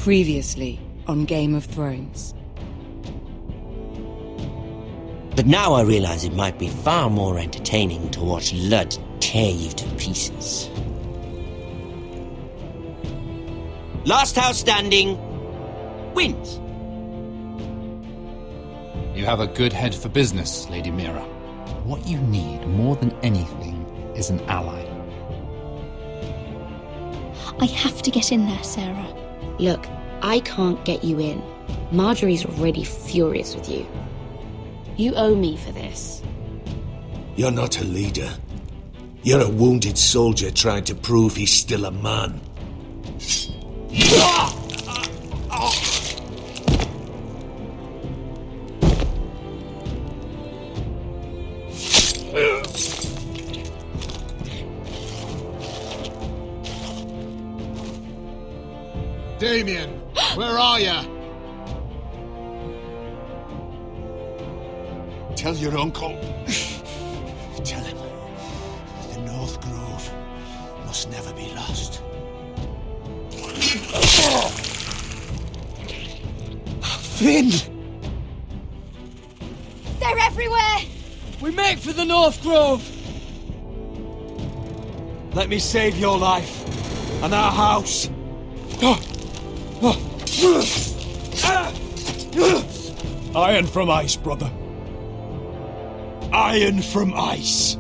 Previously on Game of Thrones. But now I realize it might be far more entertaining to watch Lud tear you to pieces. Last house standing wins. You have a good head for business, Lady Mira. What you need more than anything is an ally. I have to get in there, Sarah. Look, I can't get you in. Marjorie's already furious with you. You owe me for this. You're not a leader. You're a wounded soldier trying to prove he's still a man. Damien, where are ya? Tell your uncle. Tell him the North Grove must never be lost. Finn! They're everywhere! We make for the North Grove! Let me save your life and our house. Iron from ice, brother. Iron from ice.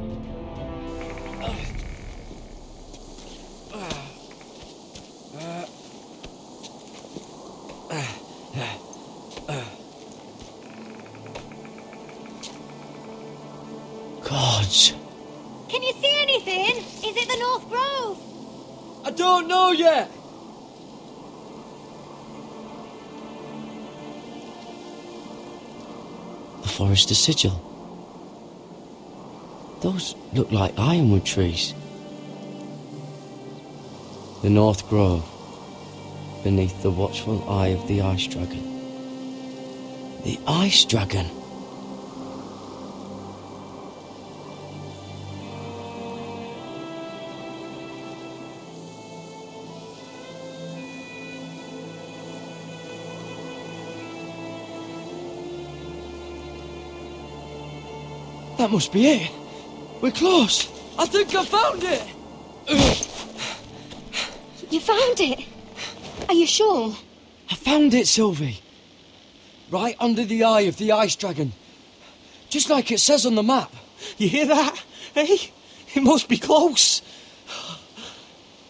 Gods. Can you see anything? Is it the North Grove? I don't know yet. The Forester Sigil. Those look like ironwood trees. The North Grove, beneath the watchful eye of the Ice Dragon. The Ice Dragon? That must be it. We're close. I think I found it. You found it? Are you sure? I found it, Sylvie. Right under the eye of the Ice Dragon. Just like it says on the map. You hear that? Hey? It must be close.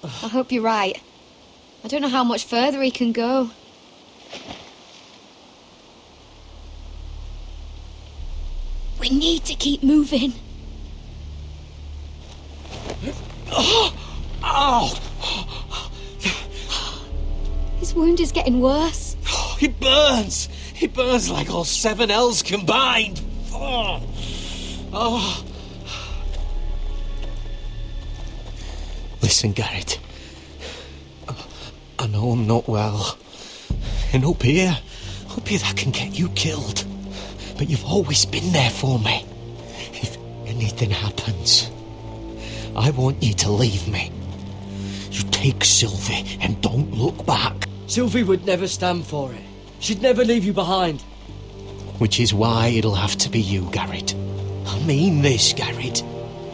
I hope you're right. I don't know how much further he can go. We need to keep moving. Ow! His wound is getting worse. He burns! He burns like all 7 L's combined! Oh. Listen, Garrett. I know I'm not well. And up here that can get you killed. But you've always been there for me. If anything happens, I want you to leave me. You take Sylvie and don't look back. Sylvie would never stand for it. She'd never leave you behind. Which is why it'll have to be you, Garrett. I mean this, Garrett.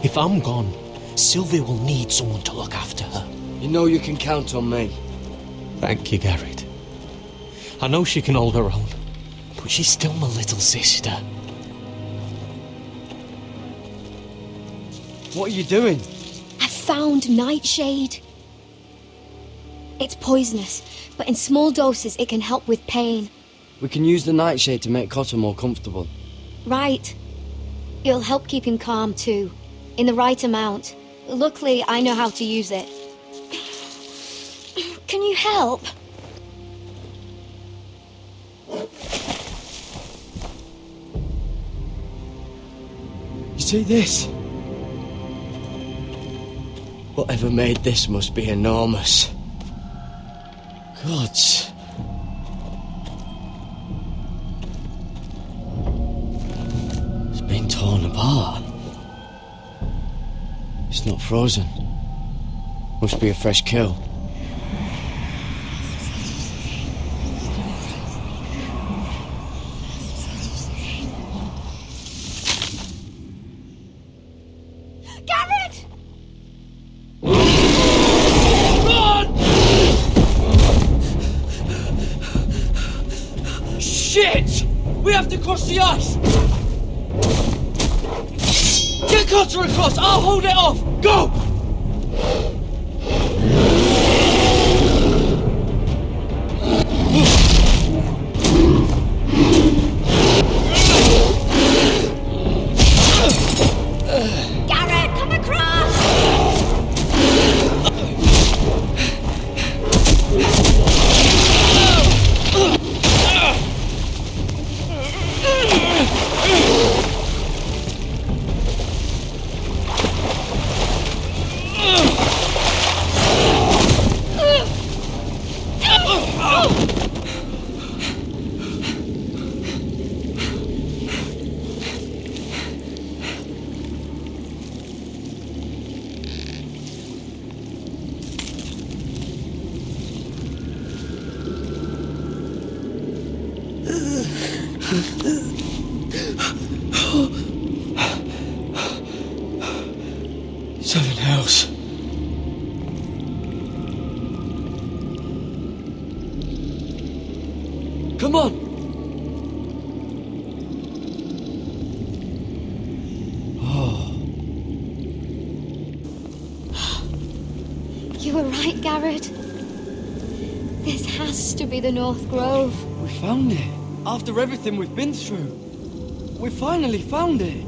If I'm gone, Sylvie will need someone to look after her. You know you can count on me. Thank you, Garrett. I know she can hold her own, but she's still my little sister. What are you doing? I found Nightshade. It's poisonous, but in small doses it can help with pain. We can use the nightshade to make Cotter more comfortable. Right. It'll help keep him calm too, in the right amount. Luckily, I know how to use it. Can you help? You see this? Whatever made this must be enormous. Gods. It's been torn apart. It's not frozen. Must be a fresh kill. have to cross the ice! Get Cotter across! I'll hold it off! Go! Garrett, come across! Seven hells. Come on! You were right, Garrett. This has to be the North Grove. We found it. After everything we've been through. We finally found it.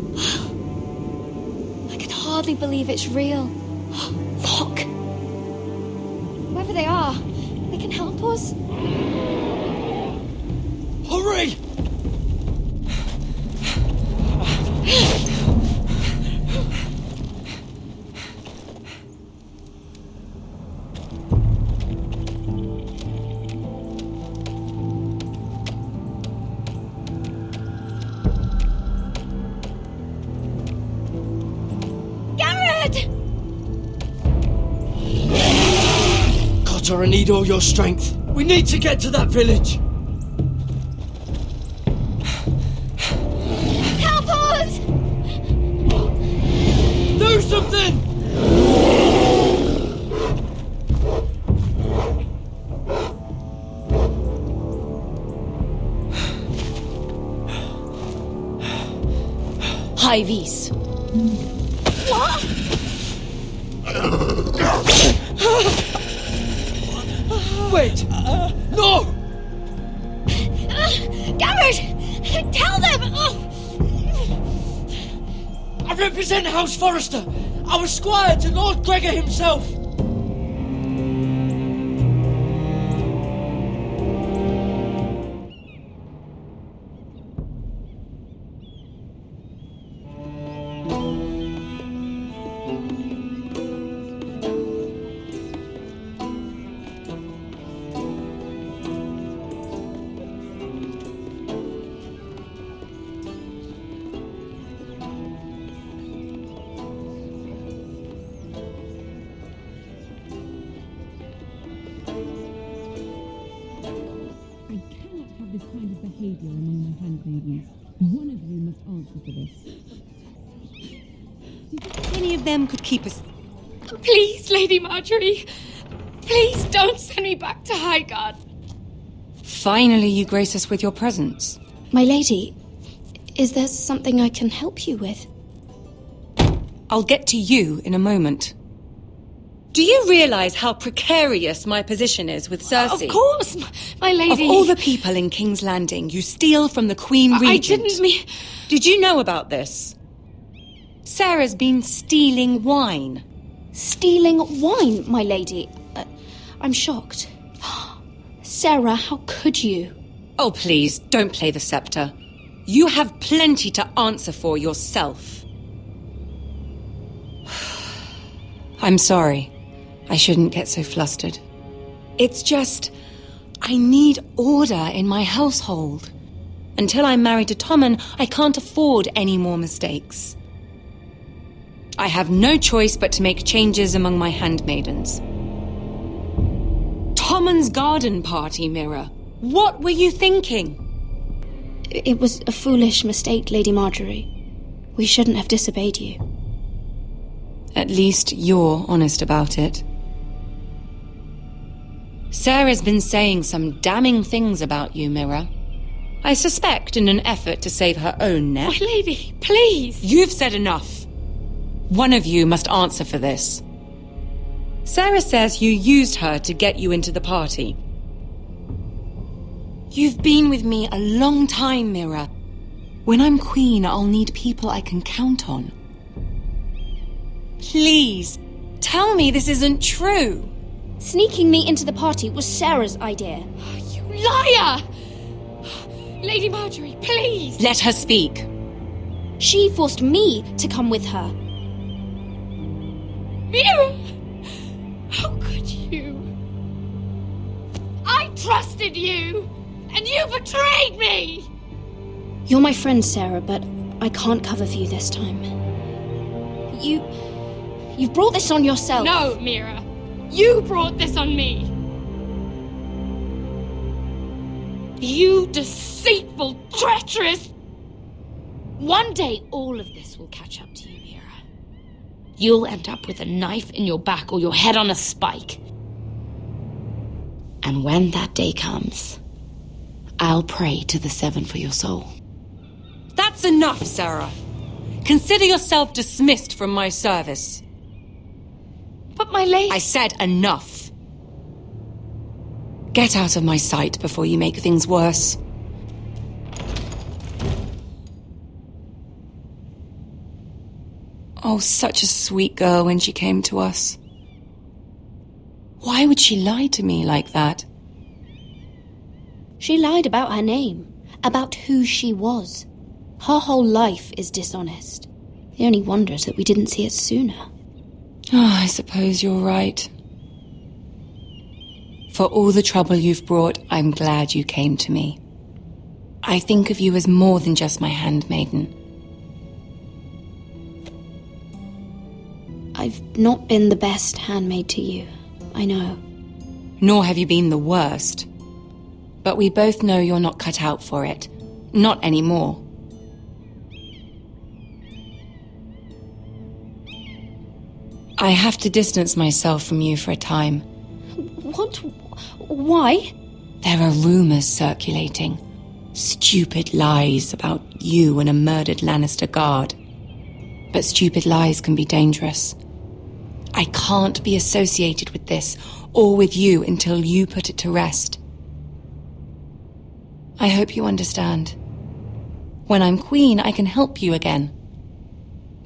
I could hardly believe it's real. Look! Whoever they are, they can help us. Hurry! Garrett! Cotter, I need all your strength. We need to get to that village. Help us! Do something! High vis. What? Wait! No! Garrett! Tell them! I represent House Forrester. I was squire to Lord Gregor himself. This kind of behaviour among my handmaidens. One of you must answer for this. Do you think any of them could keep us? Please, Lady Marjorie. Please don't send me back to Highgarden. Finally, you grace us with your presence. My lady, is there something I can help you with? I'll get to you in a moment. Do you realise how precarious my position is with Cersei? Of course, my lady. Of all the people in King's Landing, you steal from the Queen Regent. I didn't mean... Did you know about this? Sarah's been stealing wine. Stealing wine, my lady? I'm shocked. Sarah, how could you? Oh, please, don't play the scepter. You have plenty to answer for yourself. I'm sorry. I shouldn't get so flustered. It's just... I need order in my household. Until I'm married to Tommen, I can't afford any more mistakes. I have no choice but to make changes among my handmaidens. Tommen's garden party, Mira. What were you thinking? It was a foolish mistake, Lady Marjorie. We shouldn't have disobeyed you. At least you're honest about it. Sarah's been saying some damning things about you, Mira. I suspect in an effort to save her own neck. My lady, please! You've said enough. One of you must answer for this. Sarah says you used her to get you into the party. You've been with me a long time, Mira. When I'm queen, I'll need people I can count on. Please, tell me this isn't true. Sneaking me into the party was Sarah's idea. You liar! Lady Marjorie, please! Let her speak. She forced me to come with her. Mira! How could you? I trusted you! And you betrayed me! You're my friend, Sarah, but I can't cover for you this time. You've brought this on yourself. No, Mira. You brought this on me. You deceitful, treacherous... One day, all of this will catch up to you, Mira. You'll end up with a knife in your back or your head on a spike. And when that day comes, I'll pray to the Seven for your soul. That's enough, Sarah. Consider yourself dismissed from my service. But my lady... I said enough. Get out of my sight before you make things worse. Oh, such a sweet girl when she came to us. Why would she lie to me like that? She lied about her name, about who she was. Her whole life is dishonest. The only wonder is that we didn't see it sooner. Oh, I suppose you're right. For all the trouble you've brought, I'm glad you came to me. I think of you as more than just my handmaiden. I've not been the best handmaid to you, I know. Nor have you been the worst. But we both know you're not cut out for it. Not anymore. I have to distance myself from you for a time. What? Why? There are rumors circulating. Stupid lies about you and a murdered Lannister guard. But stupid lies can be dangerous. I can't be associated with this, or with you, until you put it to rest. I hope you understand. When I'm queen, I can help you again.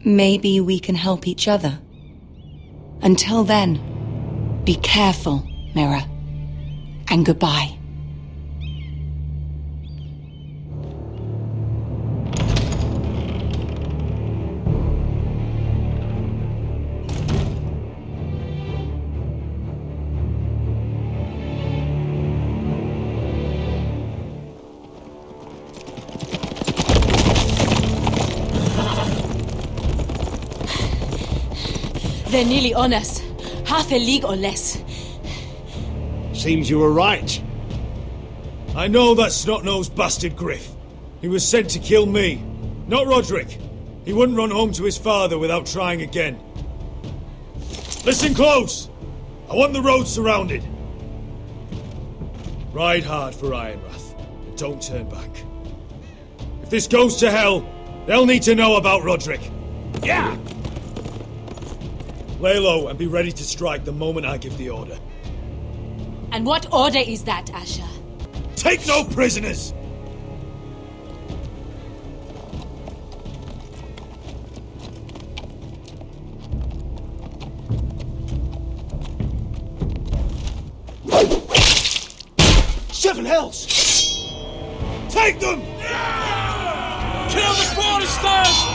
Maybe we can help each other. Until then, be careful, Mira. And goodbye. They're nearly on us. Half a league or less. Seems you were right. I know that snot-nosed bastard Griff. He was sent to kill me, not Roderick. He wouldn't run home to his father without trying again. Listen close! I want the road surrounded. Ride hard for Ironrath, and don't turn back. If this goes to hell, they'll need to know about Roderick. Yeah! Lay low and be ready to strike the moment I give the order. And what order is that, Asher? Take no prisoners! Seven hells! Take them! Kill the Protestants!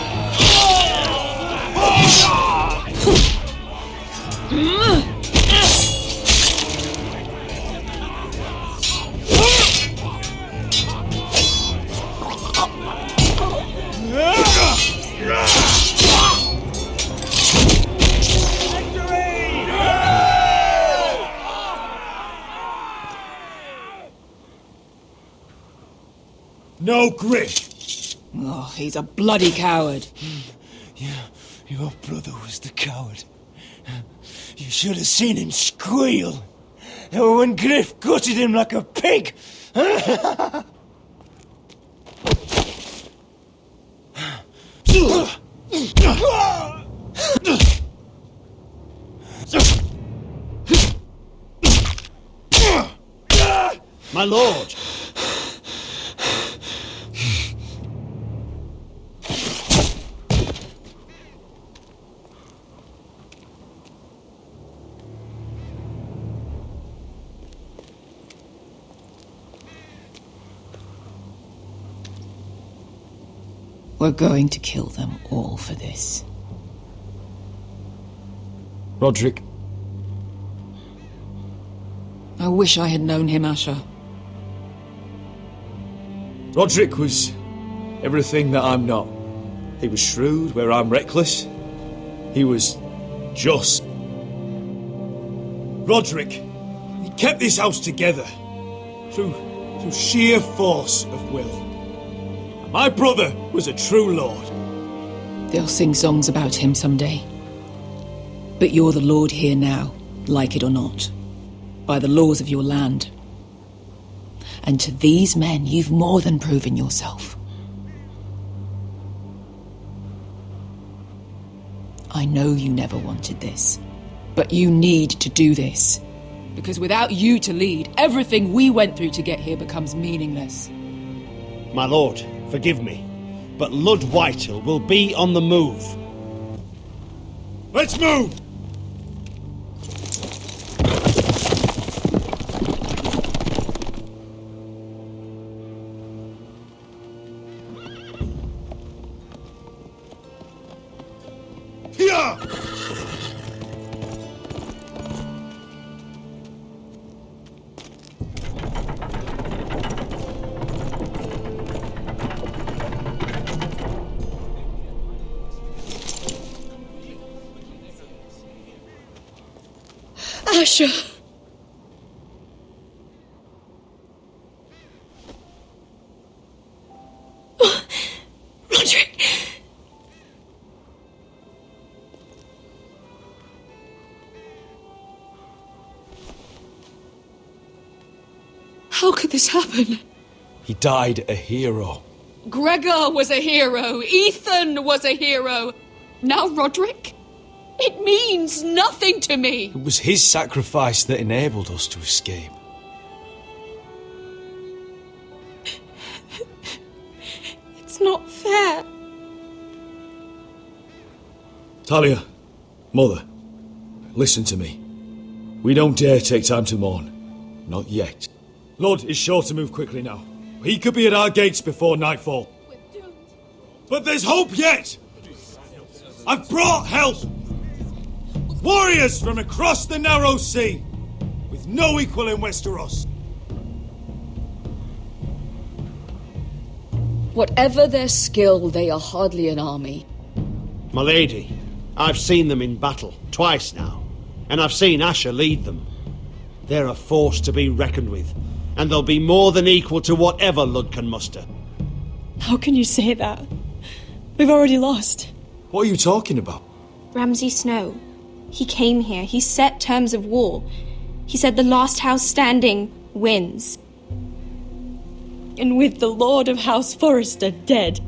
No Griff! Oh, he's a bloody coward. Your brother was the coward. You should have seen him squeal when Griff gutted him like a pig. My lord! We're going to kill them all for this. Roderick. I wish I had known him, Asher. Roderick was everything that I'm not. He was shrewd where I'm reckless. He was just. Roderick, he kept this house together through sheer force of will. My brother was a true lord. They'll sing songs about him someday. But you're the lord here now, like it or not. By the laws of your land. And to these men, you've more than proven yourself. I know you never wanted this, but you need to do this. Because without you to lead, everything we went through to get here becomes meaningless. My lord, forgive me, but Lud Whitehill will be on the move. Let's move! Here! Asher! Roderick! How could this happen? He died a hero. Gregor was a hero. Ethan was a hero. Now Roderick? It means nothing to me. It was his sacrifice that enabled us to escape. It's not fair. Talia, Mother, listen to me. We don't dare take time to mourn. Not yet. Lud is sure to move quickly now. He could be at our gates before nightfall. But there's hope yet! I've brought help! Warriors from across the narrow sea, with no equal in Westeros. Whatever their skill, they are hardly an army. My lady, I've seen them in battle, twice now, and I've seen Asher lead them. They're a force to be reckoned with, and they'll be more than equal to whatever Lud can muster. How can you say that? We've already lost. What are you talking about? Ramsay Snow. He came here. He set terms of war. He said the last house standing wins. And with the Lord of House Forrester dead.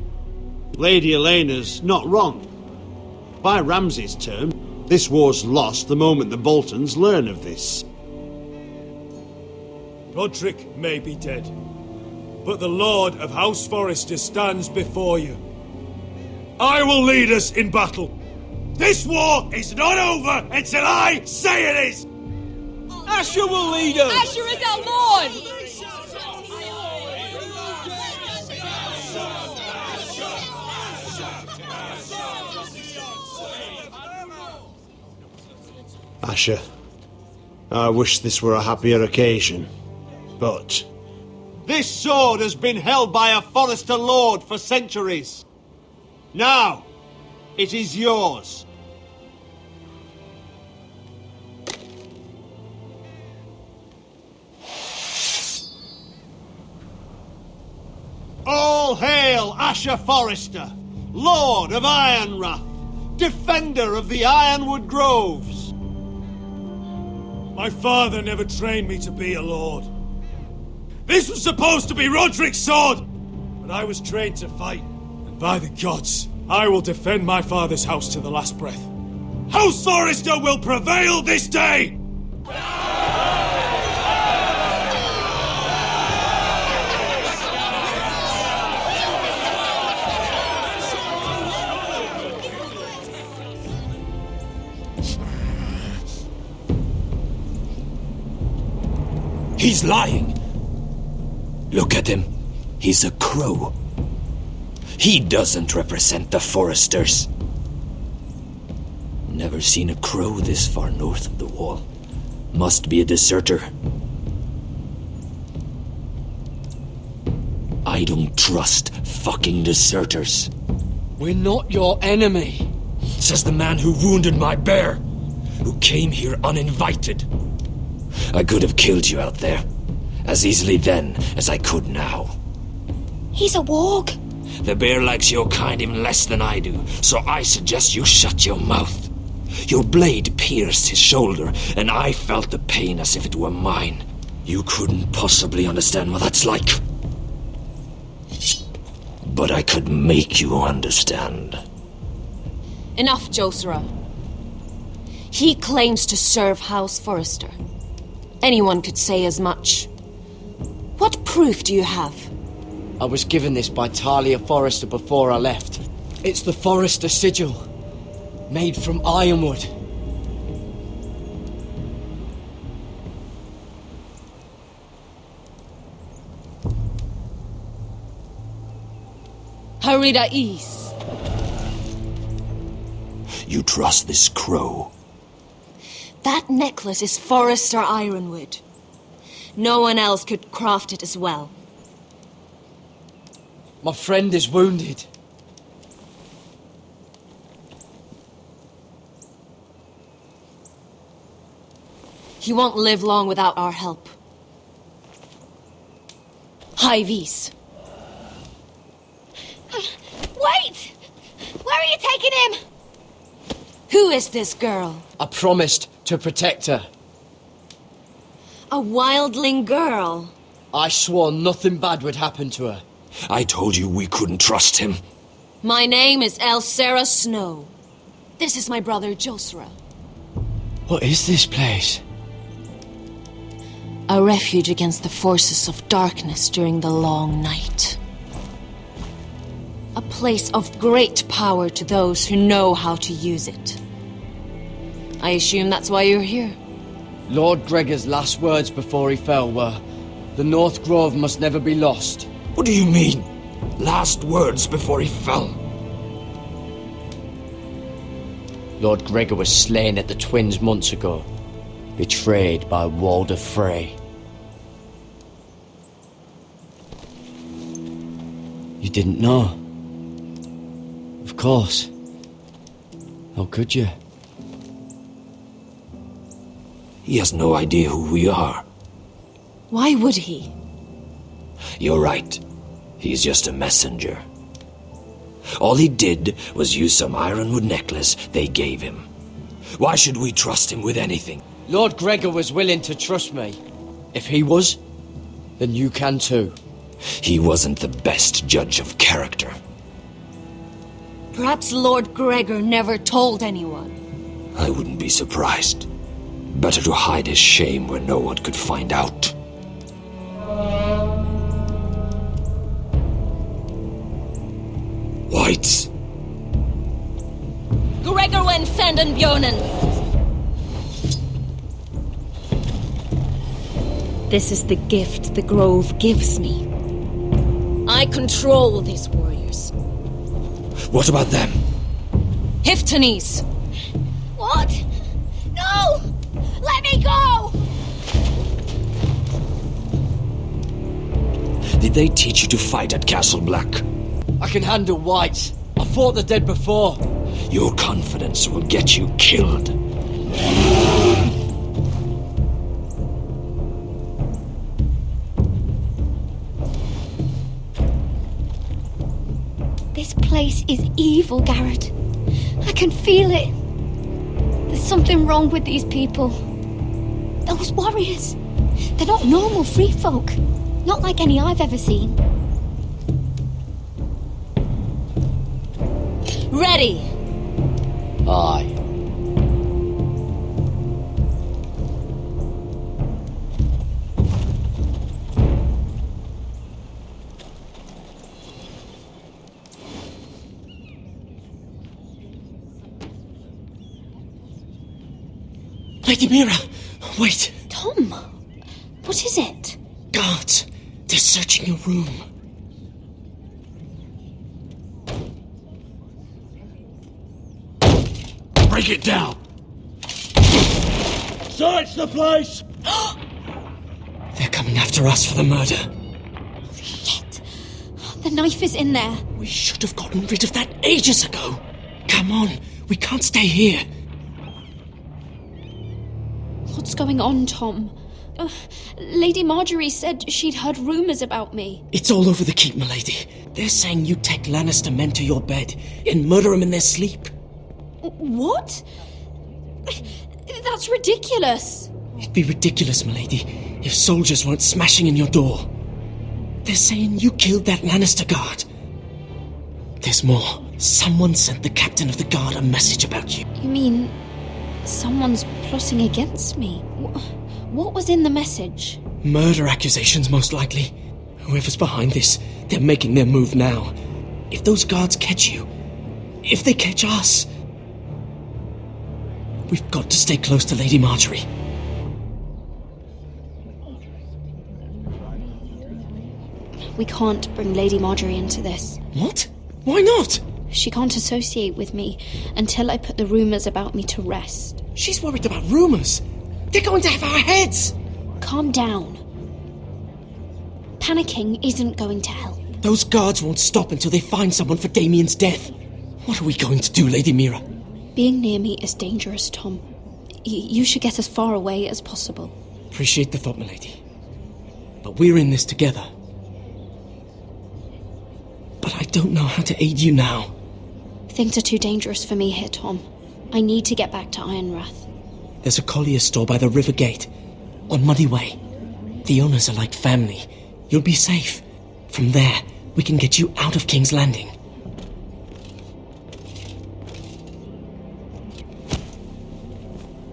Lady Elena's not wrong. By Ramsay's term, this war's lost the moment the Boltons learn of this. Roderick may be dead, but the Lord of House Forrester stands before you. I will lead us in battle. This war is not over until I say it is! Asher will lead us! Asher is our lord! Asher, I wish this were a happier occasion, but... This sword has been held by a Forrester lord for centuries. Now, it is yours. All hail Asher Forrester, Lord of Ironrath, defender of the Ironwood Groves. My father never trained me to be a lord. This was supposed to be Roderick's sword, but I was trained to fight, and by the gods, I will defend my father's house to the last breath. House Forrester will prevail this day! He's lying. Look at him. He's a crow. He doesn't represent the Foresters. Never seen a crow this far north of the wall. Must be a deserter. I don't trust fucking deserters. We're not your enemy. Says the man who wounded my bear, who came here uninvited. I could have killed you out there, as easily then as I could now. He's a warg. The bear likes your kind even less than I do, so I suggest you shut your mouth. Your blade pierced his shoulder, and I felt the pain as if it were mine. You couldn't possibly understand what that's like. But I could make you understand. Enough, Josera. He claims to serve House Forrester. Anyone could say as much. What proof do you have? I was given this by Talia Forrester before I left. It's the Forrester sigil, made from ironwood. Harida East. You trust this crow? That necklace is Forrester ironwood. No one else could craft it as well. My friend is wounded. He won't live long without our help. Hyvis. Wait! Where are you taking him? Who is this girl? I promised to protect her. A wildling girl. I swore nothing bad would happen to her. I told you we couldn't trust him. My name is Elsera Snow. This is my brother Josera. What is this place? A refuge against the forces of darkness during the long night. A place of great power to those who know how to use it. I assume that's why you're here. Lord Gregor's last words before he fell were, "The North Grove must never be lost." What do you mean? Last words before he fell? Lord Gregor was slain at the Twins months ago, betrayed by Walder Frey. You didn't know? Of course. How could you? He has no idea who we are. Why would he? You're right. He's just a messenger. All he did was use some ironwood necklace they gave him. Why should we trust him with anything? Lord Gregor was willing to trust me. If he was, then you can too. He wasn't the best judge of character. Perhaps Lord Gregor never told anyone. I wouldn't be surprised. Better to hide his shame where no one could find out. Whites! Gregor wen fenden bjonen! This is the gift the Grove gives me. I control these warriors. What about them? Hiftanes! What? No! Let me go! Did they teach you to fight at Castle Black? I can handle whites. I fought the dead before. Your confidence will get you killed. This place is evil, Garrett. I can feel it. There's something wrong with these people. Those warriors. They're not normal free folk. Not like any I've ever seen. Ready! Aye. Lady Mira, wait. Tom, what is it? guards. They're searching your room. Break it down! Search the place! They're coming after us for the murder. Shit. The knife is in there. We should have gotten rid of that ages ago. Come on, we can't stay here. What's going on, Tom? Lady Marjorie said she'd heard rumours about me. It's all over the keep, milady. They're saying you take Lannister men to your bed and murder them in their sleep. What? That's ridiculous. It'd be ridiculous, milady, if soldiers weren't smashing in your door. They're saying you killed that Lannister guard. There's more. Someone sent the captain of the guard a message about you. You mean someone's plotting against me? What was in the message? Murder accusations, most likely. Whoever's behind this, they're making their move now. If those guards catch you, if they catch us, we've got to stay close to Lady Marjorie. We can't bring Lady Marjorie into this. What? Why not? She can't associate with me until I put the rumours about me to rest. She's worried about rumours. They're going to have our heads. Calm down. Panicking isn't going to help. Those guards won't stop until they find someone for Damien's death. What are we going to do, Lady Mira? Being near me is dangerous, Tom. You should get as far away as possible. Appreciate the thought, milady. But we're in this together. But I don't know how to aid you now. Things are too dangerous for me here, Tom. I need to get back to Ironrath. There's a collier's store by the river gate, on Muddy Way. The owners are like family. You'll be safe. From there, we can get you out of King's Landing.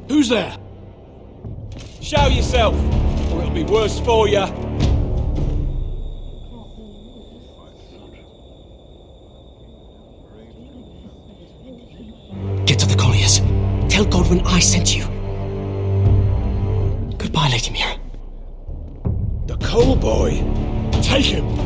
Who's there? Show yourself, or it'll be worse for you. Get to the colliers. Tell Godwin I sent you. Goodbye, Lady Mira. The Coal Boy. Take him.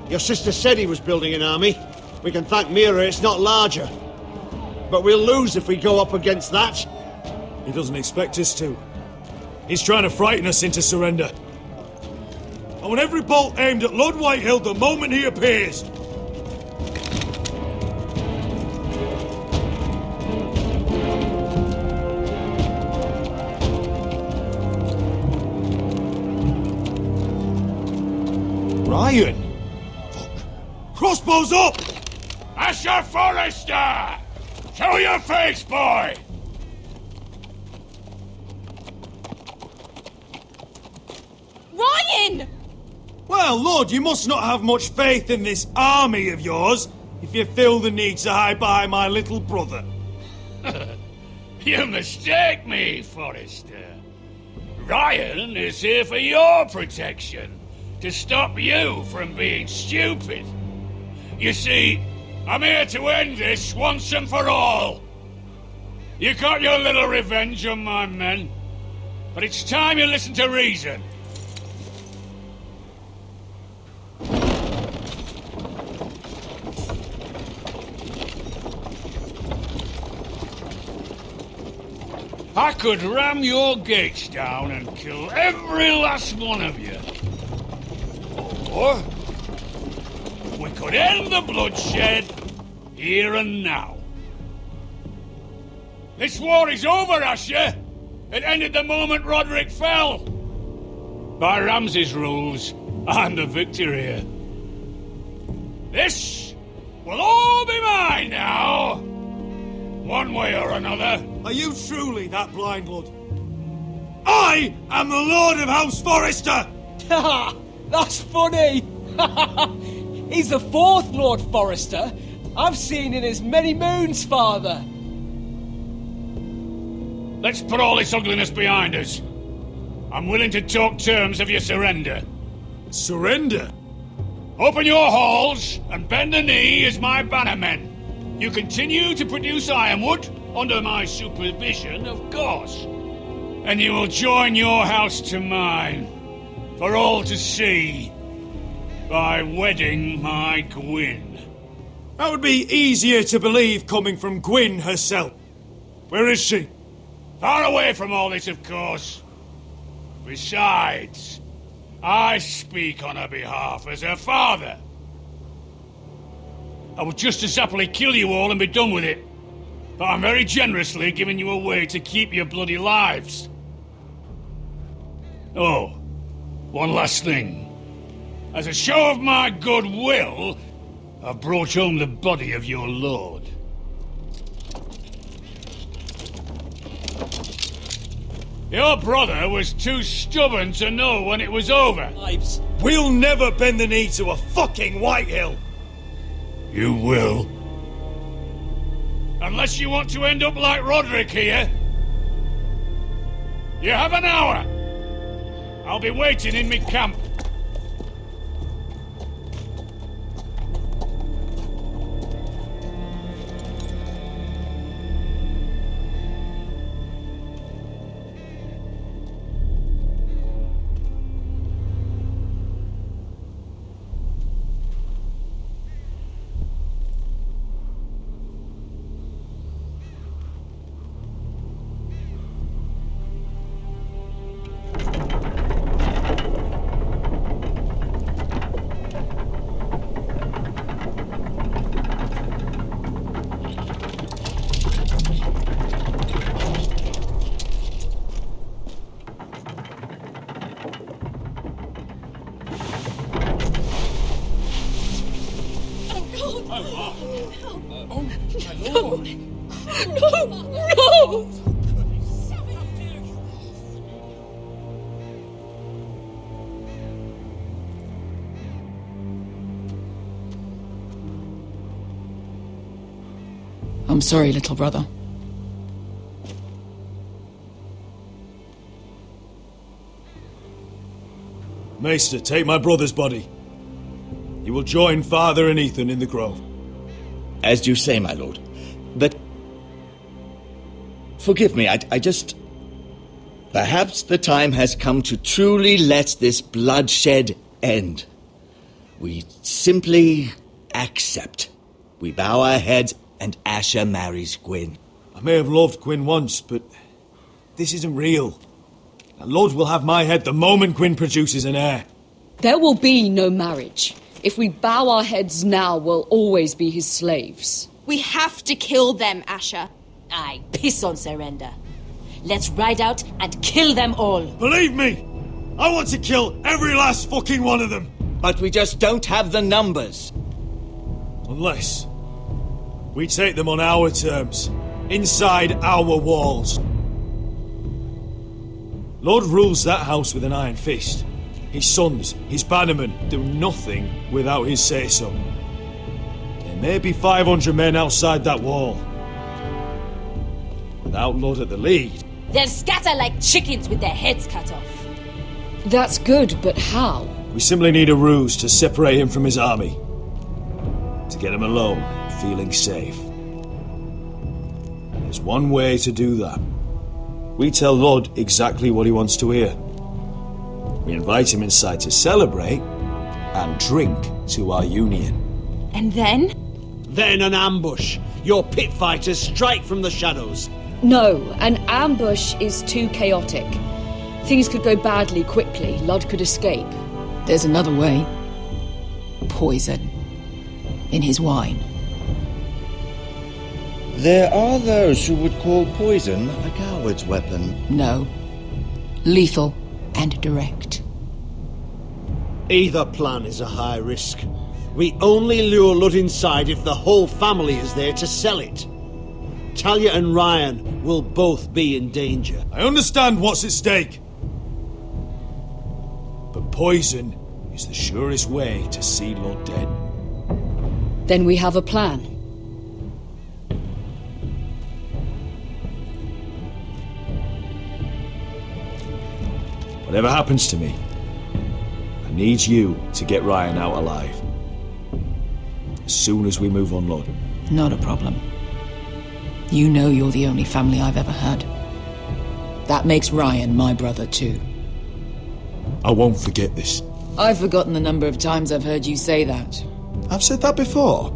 Your sister said he was building an army. We can thank Mira it's not larger. But we'll lose if we go up against that. He doesn't expect us to. He's trying to frighten us into surrender. I want every bolt aimed at Lord Whitehill the moment he appears. Ryan! Crossbows up! Asher Forrester! Show your face, boy! Ryan! Well, Lord, you must not have much faith in this army of yours if you feel the need to hide behind my little brother. You mistake me, Forrester. Ryan is here for your protection, to stop you from being stupid. You see, I'm here to end this once and for all. You got your little revenge on my men, but it's time you listen to reason. I could ram your gates down and kill every last one of you. Or we could end the bloodshed here and now. This war is over, Asher. It ended the moment Roderick fell. By Ramsay's rules, I'm the victor here. This will all be mine now. One way or another. Are you truly that blind, Lord? I am the Lord of House Forrester! Ha! That's funny! He's the fourth Lord Forrester I've seen in as many moons, Father. Let's put all this ugliness behind us. I'm willing to talk terms of your surrender. Surrender? Open your halls and bend the knee as my bannermen. You continue to produce ironwood, under my supervision, of course. And you will join your house to mine, for all to see, by wedding my Gwyn. That would be easier to believe coming from Gwyn herself. Where is she? Far away from all this, of course. Besides, I speak on her behalf as her father. I would just as happily kill you all and be done with it. But I'm very generously giving you away to keep your bloody lives. Oh, one last thing. As a show of my goodwill, I've brought home the body of your lord. Your brother was too stubborn to know when it was over. We'll never bend the knee to a fucking Whitehill! You will. Unless you want to end up like Roderick here. You have an hour. I'll be waiting in my camp. No! I'm sorry, little brother. Maester, take my brother's body. You will join Father and Ethan in the grove. As you say, my lord. But... forgive me, I just... Perhaps the time has come to truly let this bloodshed end. We simply accept. We bow our heads and Asher marries Gwyn. I may have loved Gwyn once, but this isn't real. And Lord will have my head the moment Gwyn produces an heir. There will be no marriage. If we bow our heads now, we'll always be his slaves. We have to kill them, Asher. Aye, piss on surrender. Let's ride out and kill them all. Believe me, I want to kill every last fucking one of them. But we just don't have the numbers. Unless we take them on our terms, inside our walls. Lord rules that house with an iron fist. His sons, his bannermen, do nothing without his say-so. There may be 500 men outside that wall. Without Lord at the lead... They'll scatter like chickens with their heads cut off. That's good, but how? We simply need a ruse to separate him from his army. To get him alone, feeling safe. And there's one way to do that. We tell Lord exactly what he wants to hear. We invite him inside to celebrate and drink to our union. And then? Then an ambush. Your pit fighters strike from the shadows. No, an ambush is too chaotic. Things could go badly quickly. Lud could escape. There's another way. Poison. In his wine. There are those who would call poison a coward's weapon. No. Lethal and direct. Either plan is a high risk. We only lure Lud inside if the whole family is there to sell it. Talia and Ryan will both be in danger. I understand what's at stake. poison is the surest way to see Lord dead. Then we have a plan. Whatever happens to me, I need you to get Ryan out alive. As soon as we move on, Lord. Not a problem. You know you're the only family I've ever had. That makes Ryan my brother too. I won't forget this. I've forgotten the number of times I've heard you say that. I've said that before.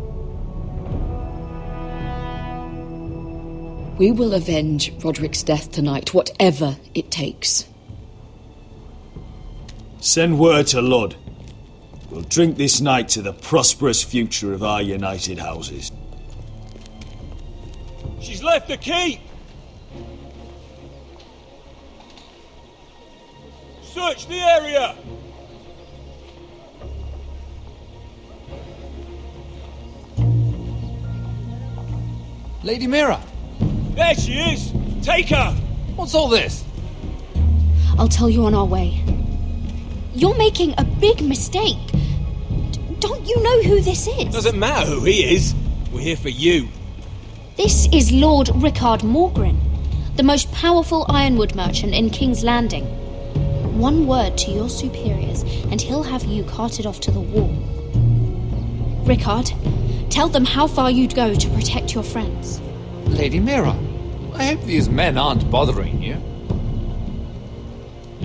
We will avenge Roderick's death tonight, whatever it takes. Send word to Lud. We'll drink this night to the prosperous future of our united houses. She's left the keep! Search the area! Lady Mira! There she is! Take her! What's all this? I'll tell you on our way. You're making a big mistake. Don't you know who this is? Doesn't matter who he is. We're here for you. This is Lord Rickard Morgren, the most powerful ironwood merchant in King's Landing. One word to your superiors, and he'll have you carted off to the wall. Rickard, tell them how far you'd go to protect your friends. Lady Mira, I hope these men aren't bothering you.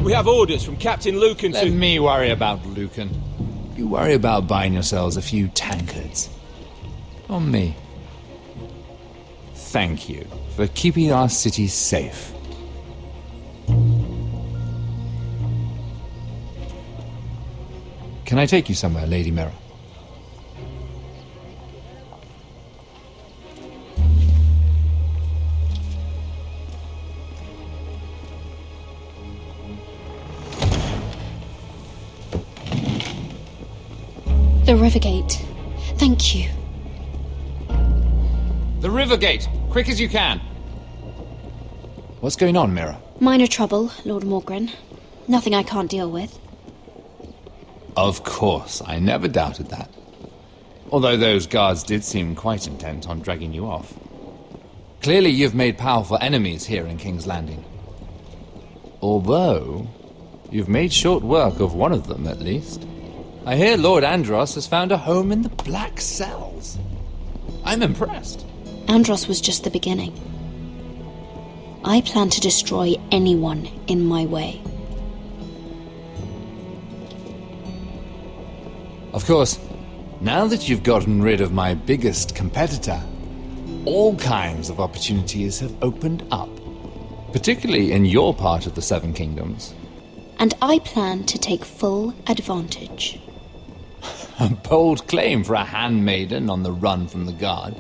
We have orders from Captain Lucan Let me worry about Lucan. You worry about buying yourselves a few tankards. On me. Thank you for keeping our city safe. Can I take you somewhere, Lady Mira? The Rivergate. Thank you. The Rivergate! Quick as you can! What's going on, Mira? Minor trouble, Lord Morgren. Nothing I can't deal with. Of course, I never doubted that. Although those guards did seem quite intent on dragging you off. Clearly you've made powerful enemies here in King's Landing. Although, you've made short work of one of them, at least. I hear Lord Andros has found a home in the Black Cells. I'm impressed. Andros was just the beginning. I plan to destroy anyone in my way. Of course, now that you've gotten rid of my biggest competitor, all kinds of opportunities have opened up. Particularly in your part of the Seven Kingdoms. And I plan to take full advantage. A bold claim for a handmaiden on the run from the guard.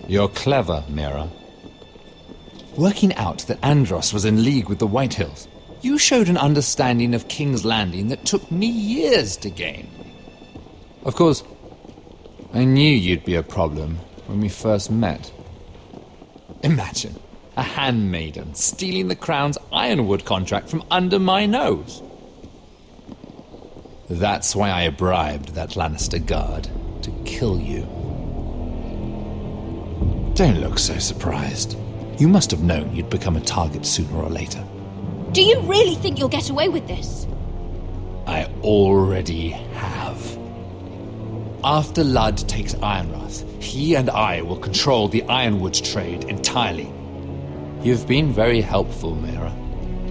You're clever, Mira. Working out that Andros was in league with the Whitehills, you showed an understanding of King's Landing that took me years to gain. Of course, I knew you'd be a problem when we first met. Imagine a handmaiden stealing the Crown's ironwood contract from under my nose. That's why I bribed that Lannister guard to kill you. Don't look so surprised. You must have known you'd become a target sooner or later. Do you really think you'll get away with this? I already have. After Ludd takes Ironrath, he and I will control the ironwood trade entirely. You've been very helpful, Mira.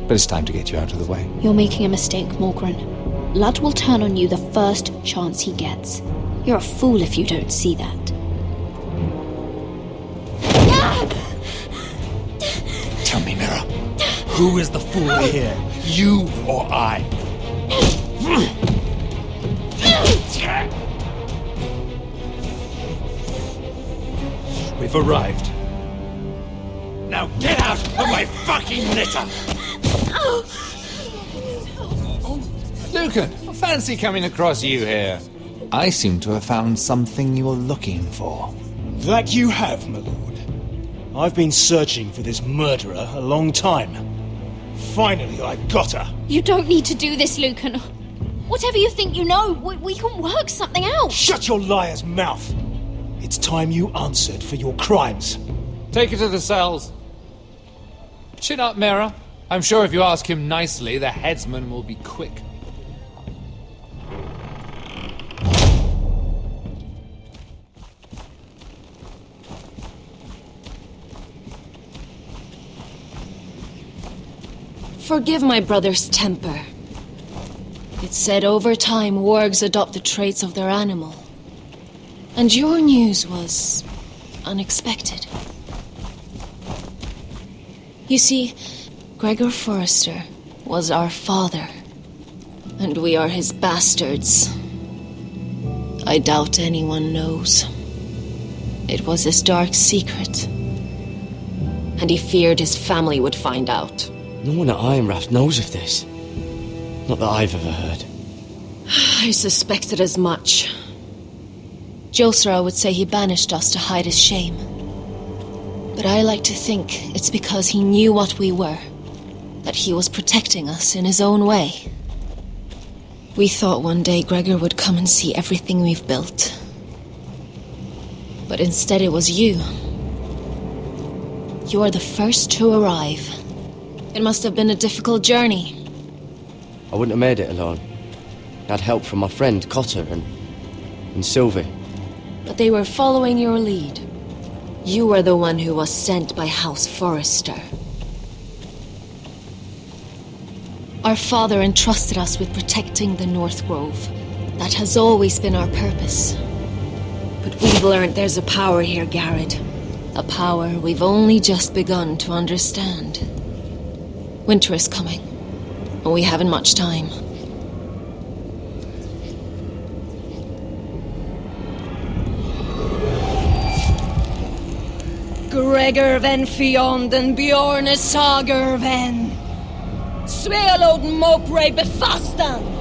But it's time to get you out of the way. You're making a mistake, Morgren. Ludd will turn on you the first chance he gets. You're a fool if you don't see that. Tell me, Mira, who is the fool here? You or I? We've arrived. Now get out of my fucking litter! Lucan, I fancy coming across you here. I seem to have found something you're looking for. That you have, my lord. I've been searching for this murderer a long time. Finally, I got her. You don't need to do this, Lucan. Whatever you think you know, we can work something out. Shut your liar's mouth. It's time you answered for your crimes. Take her to the cells. Chin up, Mira. I'm sure if you ask him nicely, the headsman will be quick. Forgive my brother's temper. It's said over time wargs adopt the traits of their animal. And your news was unexpected. You see, Gregor Forrester was our father, and we are his bastards. I doubt anyone knows. It was his dark secret, and he feared his family would find out. No one at Ironraft knows of this. Not that I've ever heard. I suspected as much. Josra would say he banished us to hide his shame. But I like to think it's because he knew what we were, that he was protecting us in his own way. We thought one day Gregor would come and see everything we've built. But instead it was you. You are the first to arrive. It must have been a difficult journey. I wouldn't have made it alone. I had help from my friend Cotter and Sylvie. But they were following your lead. You were the one who was sent by House Forrester. Our father entrusted us with protecting the North Grove. That has always been our purpose. But we've learned there's a power here, Garrett. A power we've only just begun to understand. Winter is coming, and we haven't much time. Gregor ven Fionden Bjorne Sager ven Svealod Mopre Befastan.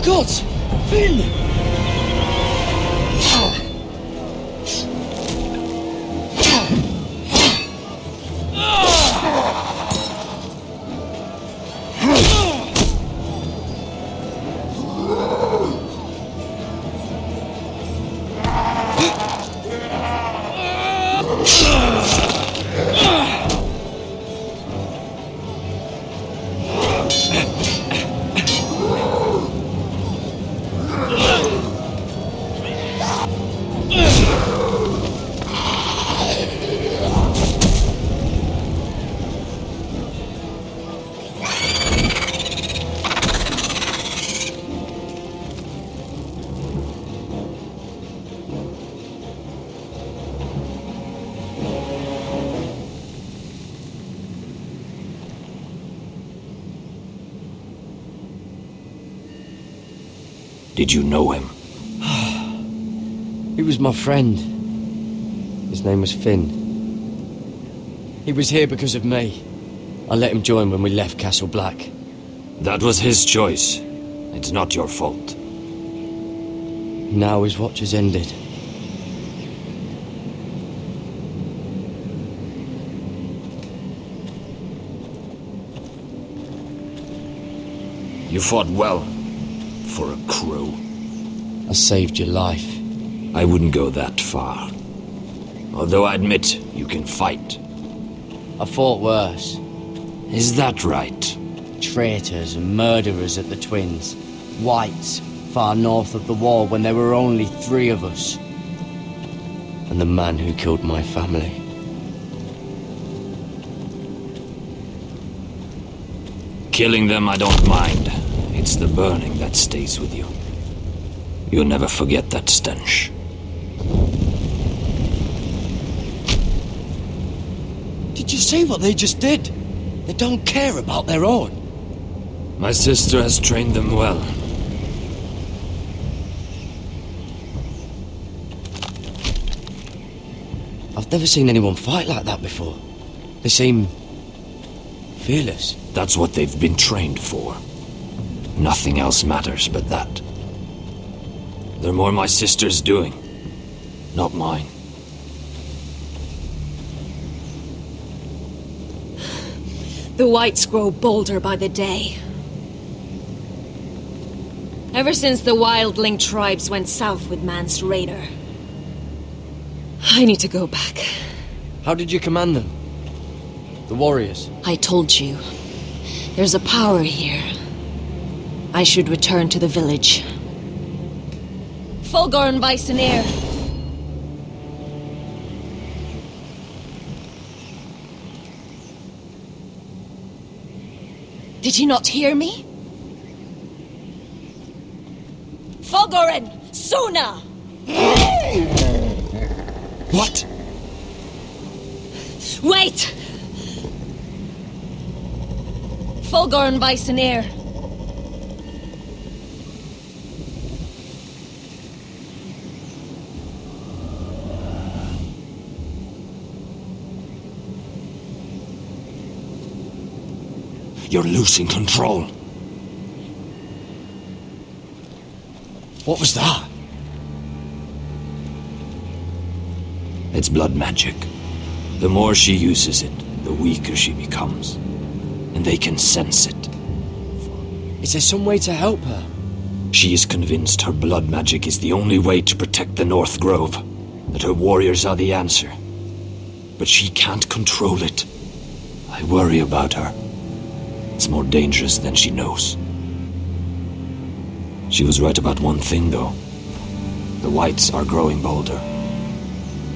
gods! Finn! Did you know him? He was my friend. His name was Finn. He was here because of me. I let him join when we left Castle Black. That was his choice. It's not your fault. Now his watch has ended. You fought well. For a crow. I saved your life. I wouldn't go that far. Although I admit, you can fight. I fought worse. Is that right? Traitors and murderers at the Twins. Whites, far north of the wall when there were only 3 of us. And the man who killed my family. Killing them I don't mind. It's the burning that stays with you. You'll never forget that stench. Did you see what they just did? They don't care about their own. My sister has trained them well. I've never seen anyone fight like that before. They seem fearless. That's what they've been trained for. Nothing else matters but that. They're more my sister's doing, not mine. The whites grow bolder by the day. Ever since the wildling tribes went south with Man's raider. I need to go back. How did you command them? The warriors? I told you. There's a power here. I should return to the village. Fulgor and Weisenir. Did you not hear me? Fulgoren! Suna! What? Wait! Fulgor and Weisenir. You're losing control. What was that? It's blood magic. The more she uses it, the weaker she becomes. And they can sense it. Is there some way to help her? She is convinced her blood magic is the only way to protect the North Grove. That her warriors are the answer. But she can't control it. I worry about her. It's more dangerous than she knows. She was right about one thing, though. The whites are growing bolder.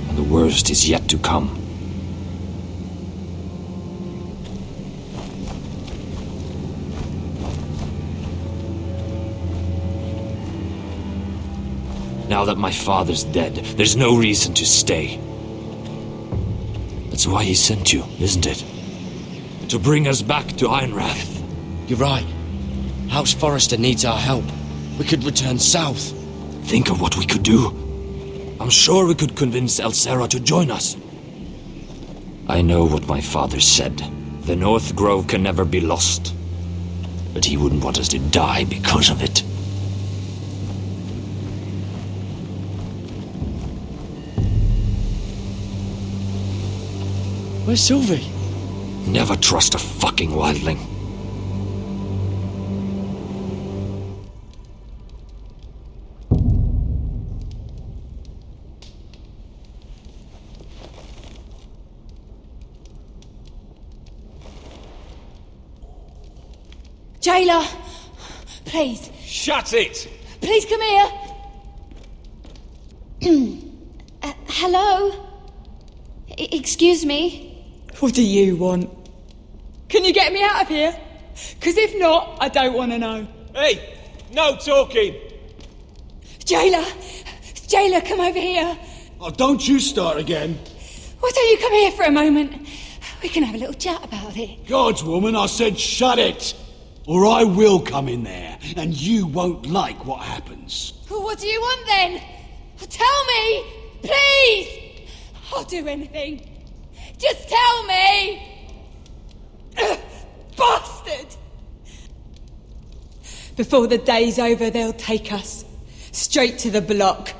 And the worst is yet to come. Now that my father's dead, there's no reason to stay. That's why he sent you, isn't it? To bring us back to Einrath. You're right. House Forrester needs our help. We could return south. Think of what we could do. I'm sure we could convince Elsera to join us. I know what my father said. The North Grove can never be lost. But he wouldn't want us to die because of it. Where's Sylvie? Never trust a fucking wildling. Jailer! Please. Shut it! Please come here! Hello? Excuse me? What do you want? Can you get me out of here? Because if not, I don't want to know. Hey! No talking! Jailer! Jailer, come over here! Oh, don't you start again. Why don't you come here for a moment? We can have a little chat about it. Gods, woman, I said shut it! or I will come in there, and you won't like what happens. What do you want then? Tell me! Please! I'll do anything. Just tell me! Bastard! Before the day's over, they'll take us straight to the block.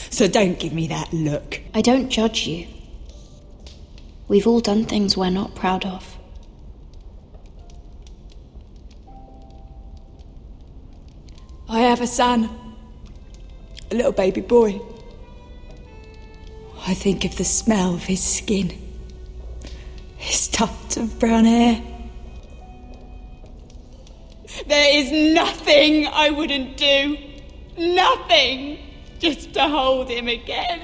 So don't give me that look. I don't judge you. We've all done things we're not proud of. I have a son. A little baby boy. I think of the smell of his skin. His tufts of brown hair. There is nothing I wouldn't do. Nothing! Just to hold him again.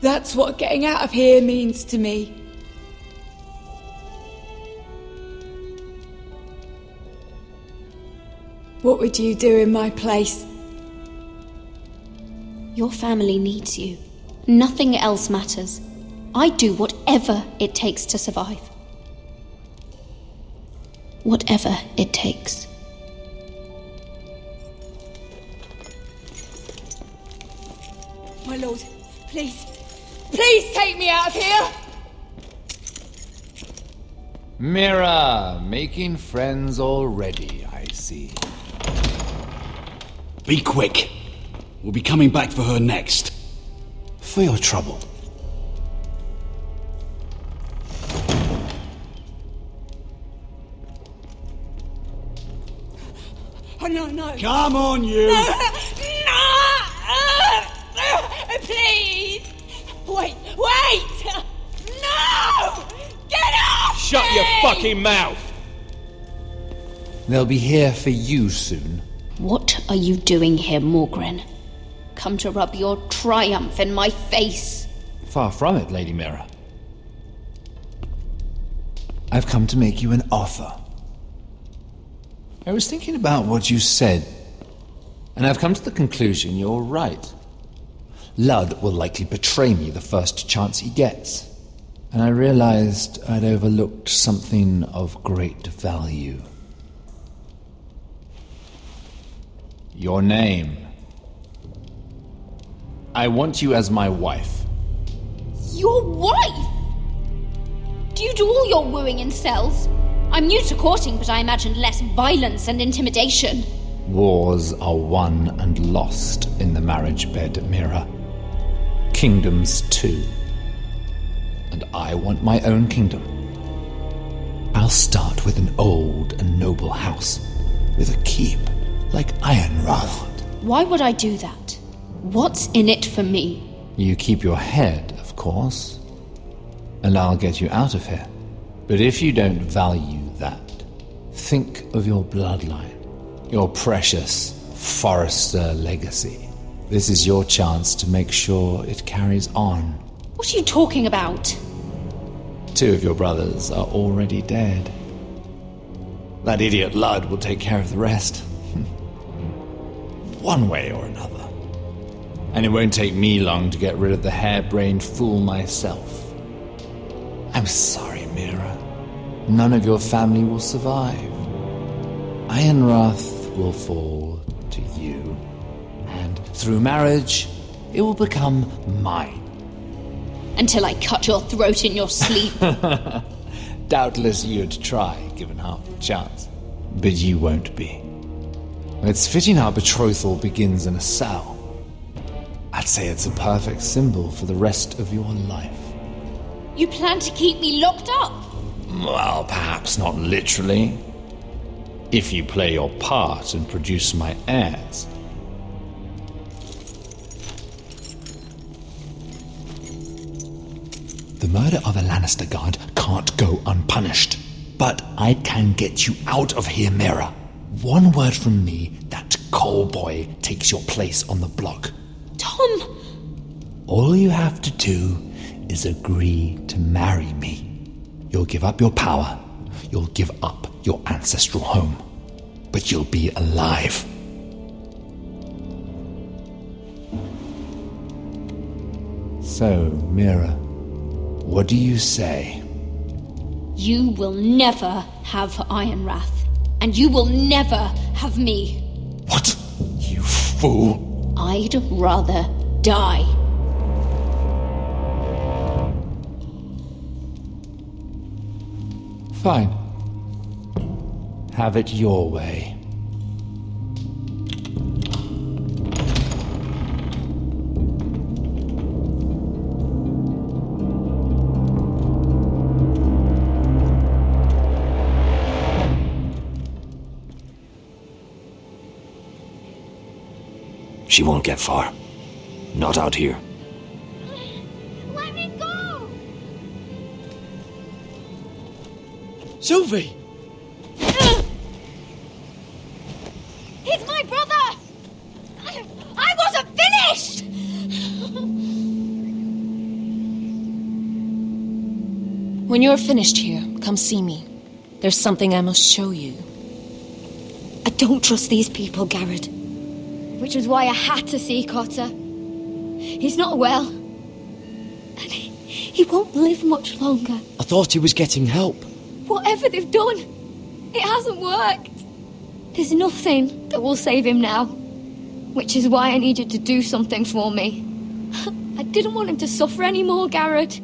That's what getting out of here means to me. What would you do in my place? Your family needs you. Nothing else matters. I'd do whatever it takes to survive. Whatever it takes. My lord, please. Please take me out of here! Mira, making friends already, I see. Be quick. We'll be coming back for her next. For your trouble. Oh, no. Come on, you! No! Please! Wait! No! Get off! Shut your fucking mouth! They'll be here for you soon. What are you doing here, Morgren? Come to rub your triumph in my face. Far from it, Lady Mira. I've come to make you an offer. I was thinking about what you said, and I've come to the conclusion you're right. Ludd will likely betray me the first chance he gets, and I realized I'd overlooked something of great value. Your name. I want you as my wife. Your wife? Do you do all your wooing in cells? I'm new to courting, but I imagined less violence and intimidation. Wars are won and lost in the marriage bed, Mira. Kingdoms too. And I want my own kingdom. I'll start with an old and noble house, with a keep like Ironrath. Why would I do that? What's in it for me? You keep your head, of course, and I'll get you out of here. But if you don't value that, think of your bloodline, your precious Forrester legacy. This is your chance to make sure it carries on. What are you talking about? 2 of your brothers are already dead. That idiot Ludd will take care of the rest. One way or another. And it won't take me long to get rid of the harebrained fool myself. I'm sorry, Mira. None of your family will survive. Ironrath will fall to you. And through marriage, it will become mine. Until I cut your throat in your sleep. Doubtless you'd try, given half the chance. But you won't be. It's fitting our betrothal begins in a cell. I'd say it's a perfect symbol for the rest of your life. You plan to keep me locked up? Well, perhaps not literally. If you play your part and produce my heirs. The murder of a Lannister guard can't go unpunished. But I can get you out of here, Mira. One word from me, that coal boy takes your place on the block. Tom! All you have to do is agree to marry me. You'll give up your power. You'll give up your ancestral home. But you'll be alive. So, Mira, what do you say? You will never have Iron Wrath. And you will never have me. What? You fool. I'd rather die. Fine. Have it your way. She won't get far. Not out here. Let me go! Sylvie! He's my brother! I wasn't finished! When you're finished here, come see me. There's something I must show you. I don't trust these people, Garrett. Which was why I had to see Cotter. He's not well. And he won't live much longer. I thought he was getting help. Whatever they've done, it hasn't worked. There's nothing that will save him now. Which is why I needed to do something for me. I didn't want him to suffer anymore, Garrett.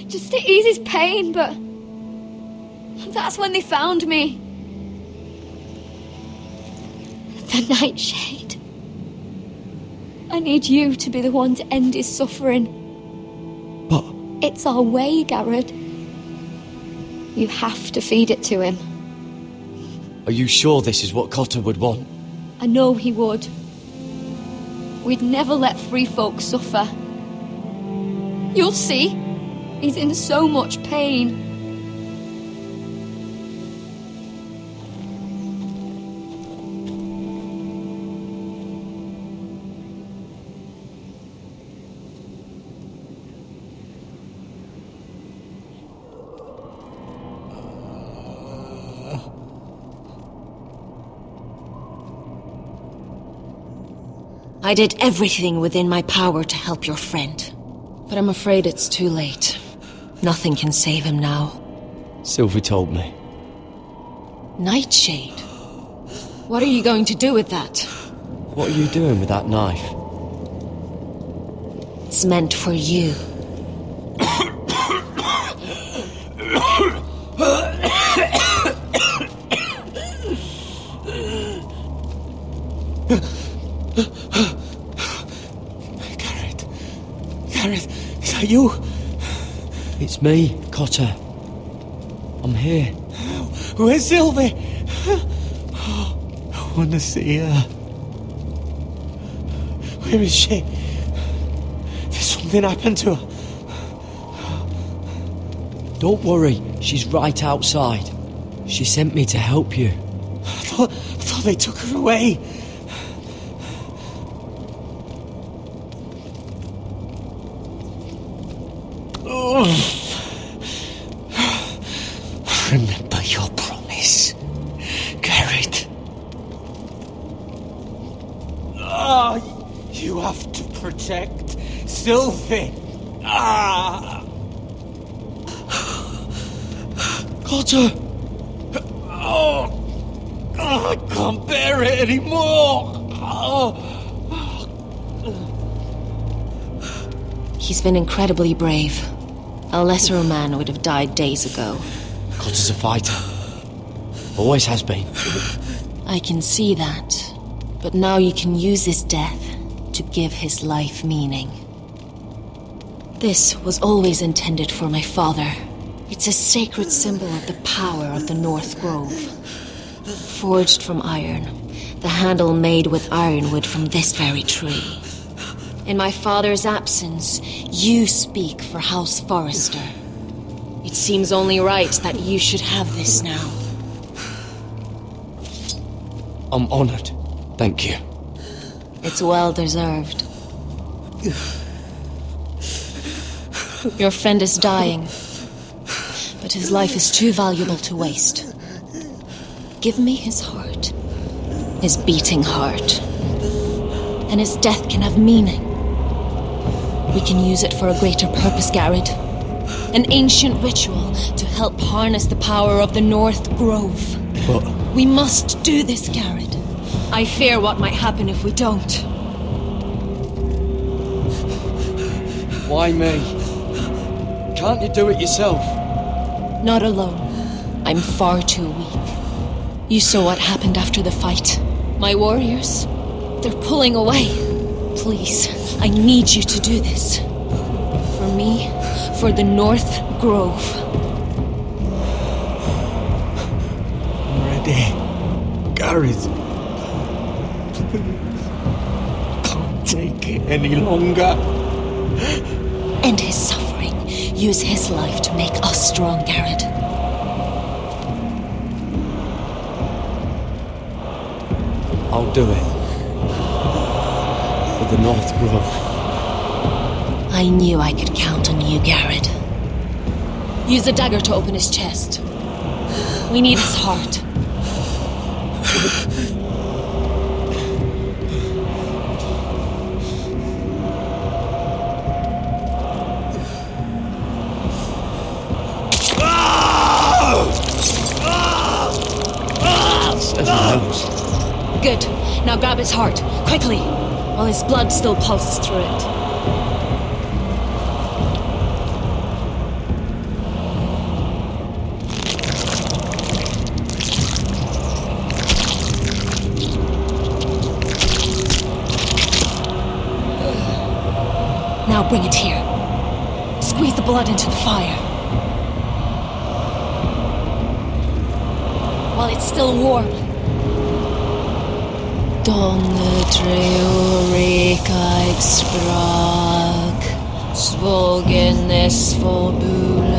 Just to ease his pain, but that's when they found me. The Nightshade. I need you to be the one to end his suffering. But it's our way, Garrett. You have to feed it to him. are you sure this is what Cotter would want? I know he would. We'd never let free folk suffer. You'll see. He's in so much pain. I did everything within my power to help your friend. But I'm afraid it's too late. Nothing can save him now. Sylvie told me. Nightshade? What are you going to do with that? What are you doing with that knife? It's meant for you. Garrett, is that you? It's me, Cotter. I'm here. Where's Sylvie? I want to see her. Where is she? Did something happen to her? Don't worry, she's right outside. She sent me to help you. I thought they took her away. Remember your promise, Garrett. You have to protect Sylvie. Cotter! I can't bear it anymore. He's been incredibly brave. A lesser man would have died days ago. Cotter's a fighter. Always has been. I can see that. But now you can use his death to give his life meaning. This was always intended for my father. It's a sacred symbol of the power of the North Grove. Forged from iron, the handle made with ironwood from this very tree. In my father's absence, you speak for House Forrester. It seems only right that you should have this now. I'm honored. Thank you. It's well deserved. Your friend is dying, but his life is too valuable to waste. Give me his heart, his beating heart, and his death can have meaning. We can use it for a greater purpose, Garrett. An ancient ritual to help harness the power of the North Grove. But... We must do this, Garrett. I fear what might happen if we don't. Why me? Can't you do it yourself? Not alone. I'm far too weak. You saw what happened after the fight. My warriors, they're pulling away. Please, I need you to do this. For me, for the North Grove. I'm ready. Gareth. Can't take it any longer. End his suffering. Use his life to make us strong, Garrett. I'll do it. For the North Grove. I knew I could count on you, Garrett. Use the dagger to open his chest. We need his heart. Good. Now grab his heart, quickly, while his blood still pulses through it. Now bring it here. Squeeze the blood into the fire. While it's still warm. Donne treorekaig sprak, svogenes forbule.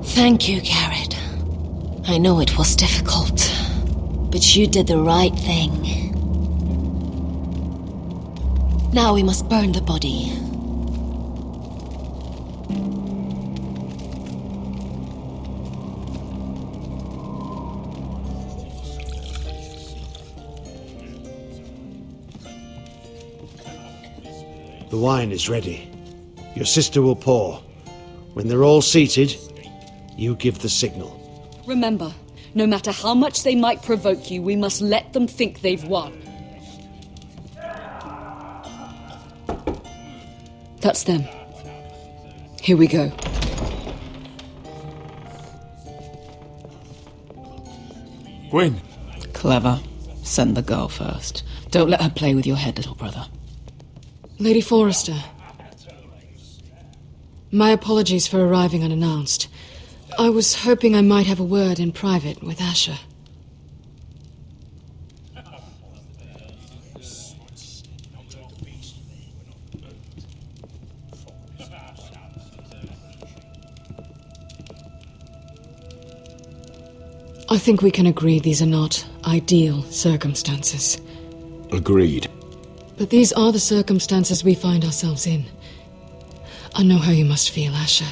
Thank you, Garrett. I know it was difficult, but you did the right thing. Now we must burn the body. The wine is ready. Your sister will pour. When they're all seated, you give the signal. Remember, no matter how much they might provoke you, we must let them think they've won. That's them. Here we go. Gwyn. Clever. Send the girl first. Don't let her play with your head, little brother. Lady Forrester. My apologies for arriving unannounced. I was hoping I might have a word in private with Asher. I think we can agree these are not ideal circumstances. Agreed. But these are the circumstances we find ourselves in. I know how you must feel, Asher.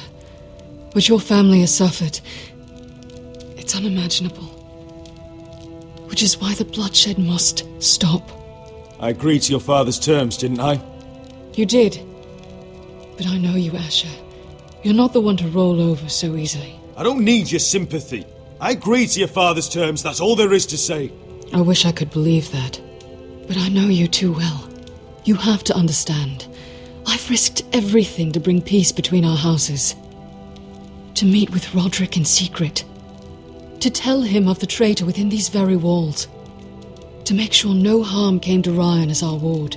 What your family has suffered, it's unimaginable. Which is why the bloodshed must stop. I agreed to your father's terms, didn't I? You did. But I know you, Asher. You're not the one to roll over so easily. I don't need your sympathy. I agreed to your father's terms, that's all there is to say. I wish I could believe that. But I know you too well. You have to understand. I've risked everything to bring peace between our houses. To meet with Roderick in secret. To tell him of the traitor within these very walls. To make sure no harm came to Ryan as our ward.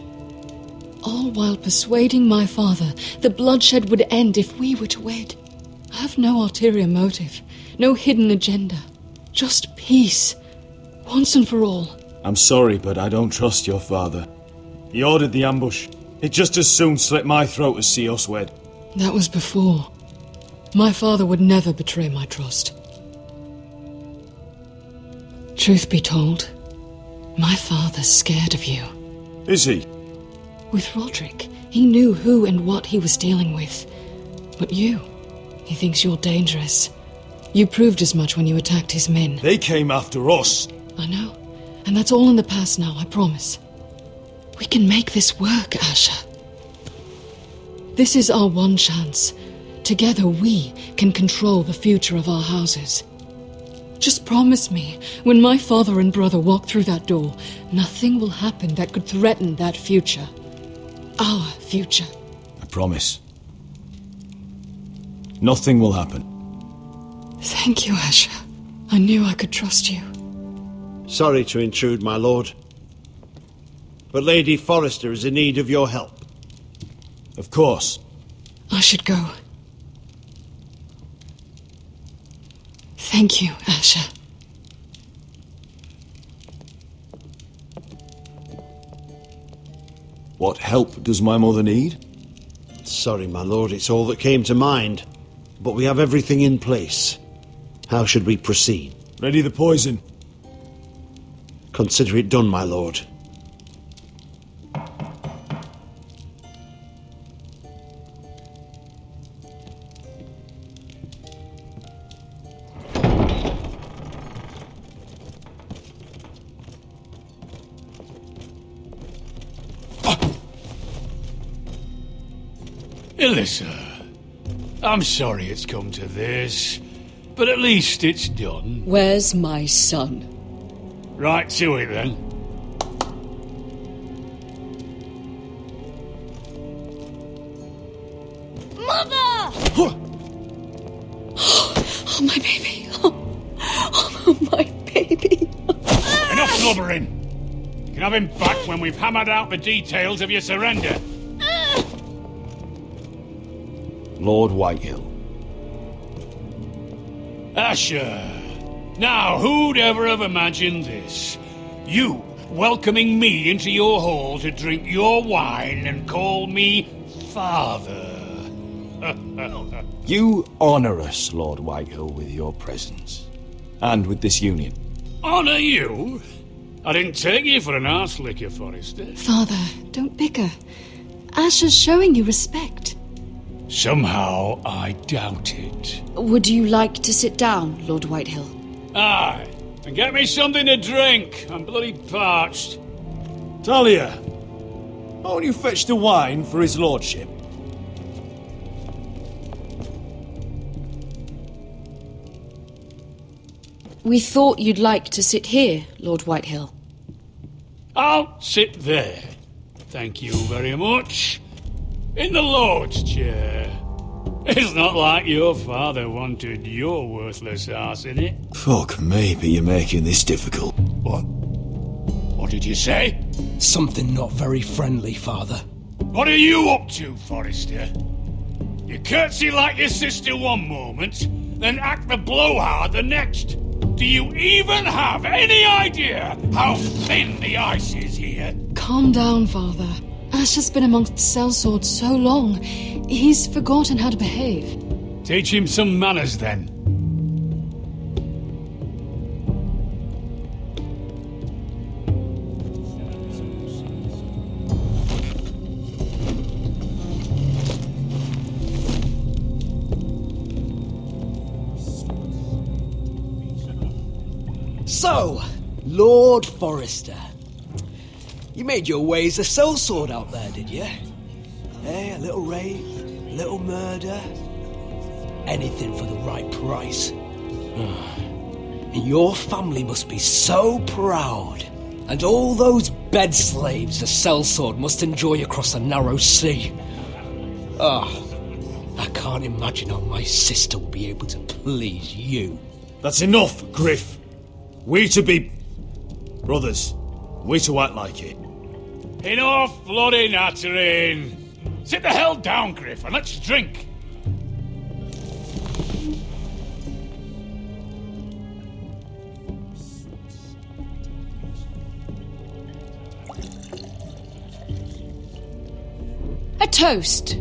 All while persuading my father the bloodshed would end if we were to wed. I have no ulterior motive, no hidden agenda. Just peace, once and for all. I'm sorry, but I don't trust your father. He ordered the ambush. He'd just as soon slit my throat as see us wed. That was before. My father would never betray my trust. Truth be told, my father's scared of you. Is he? With Roderick, he knew who and what he was dealing with. But you, he thinks you're dangerous. You proved as much when you attacked his men. They came after us. I know. And that's all in the past now, I promise. We can make this work, Asher. This is our one chance. Together we can control the future of our houses. Just promise me, when my father and brother walk through that door, nothing will happen that could threaten that future. Our future. I promise. Nothing will happen. Thank you, Asher. I knew I could trust you. Sorry to intrude, my lord. But Lady Forrester is in need of your help. Of course. I should go. Thank you, Asher. What help does my mother need? Sorry, my lord, it's all that came to mind. But we have everything in place. How should we proceed? Ready the poison. Consider it done, my lord. Alyssa, I'm sorry it's come to this, but at least it's done. Where's my son? Right to it then. Mother! Oh, my baby. Oh, my baby. Enough blubbering! You can have him back when we've hammered out the details of your surrender. Lord Whitehill. Asher. Now, who'd ever have imagined this? You welcoming me into your hall to drink your wine and call me father. You honour us, Lord Whitehill, with your presence. And with this union. Honour you? I didn't take you for an arse licker, Forrester. Father, don't bicker. Asher's showing you respect. Somehow I doubt it. Would you like to sit down, Lord Whitehill? Aye, and get me something to drink. I'm bloody parched. Talia, won't you fetch the wine for his lordship? We thought you'd like to sit here, Lord Whitehill. I'll sit there. Thank you very much. In the Lord's chair. It's not like your father wanted your worthless arse in it. Fuck me, but you're making this difficult. What? What did you say? Something not very friendly, Father. What are you up to, Forrester? You curtsy like your sister one moment, then act the blowhard the next. Do you even have any idea how thin the ice is here? Calm down, Father. Asher's been amongst sellswords so long, he's forgotten how to behave. Teach him some manners, then. So, Lord Forrester. You made your way as a sellsword out there, did you? Eh, a little rape, a little murder. Anything for the right price. And your family must be so proud. And all those bed slaves a sellsword must enjoy across a narrow sea. I can't imagine how my sister will be able to please you. That's enough, Griff. We to be brothers. We to act like it. Enough bloody nattering. Sit the hell down, Griff, and let's drink. A toast.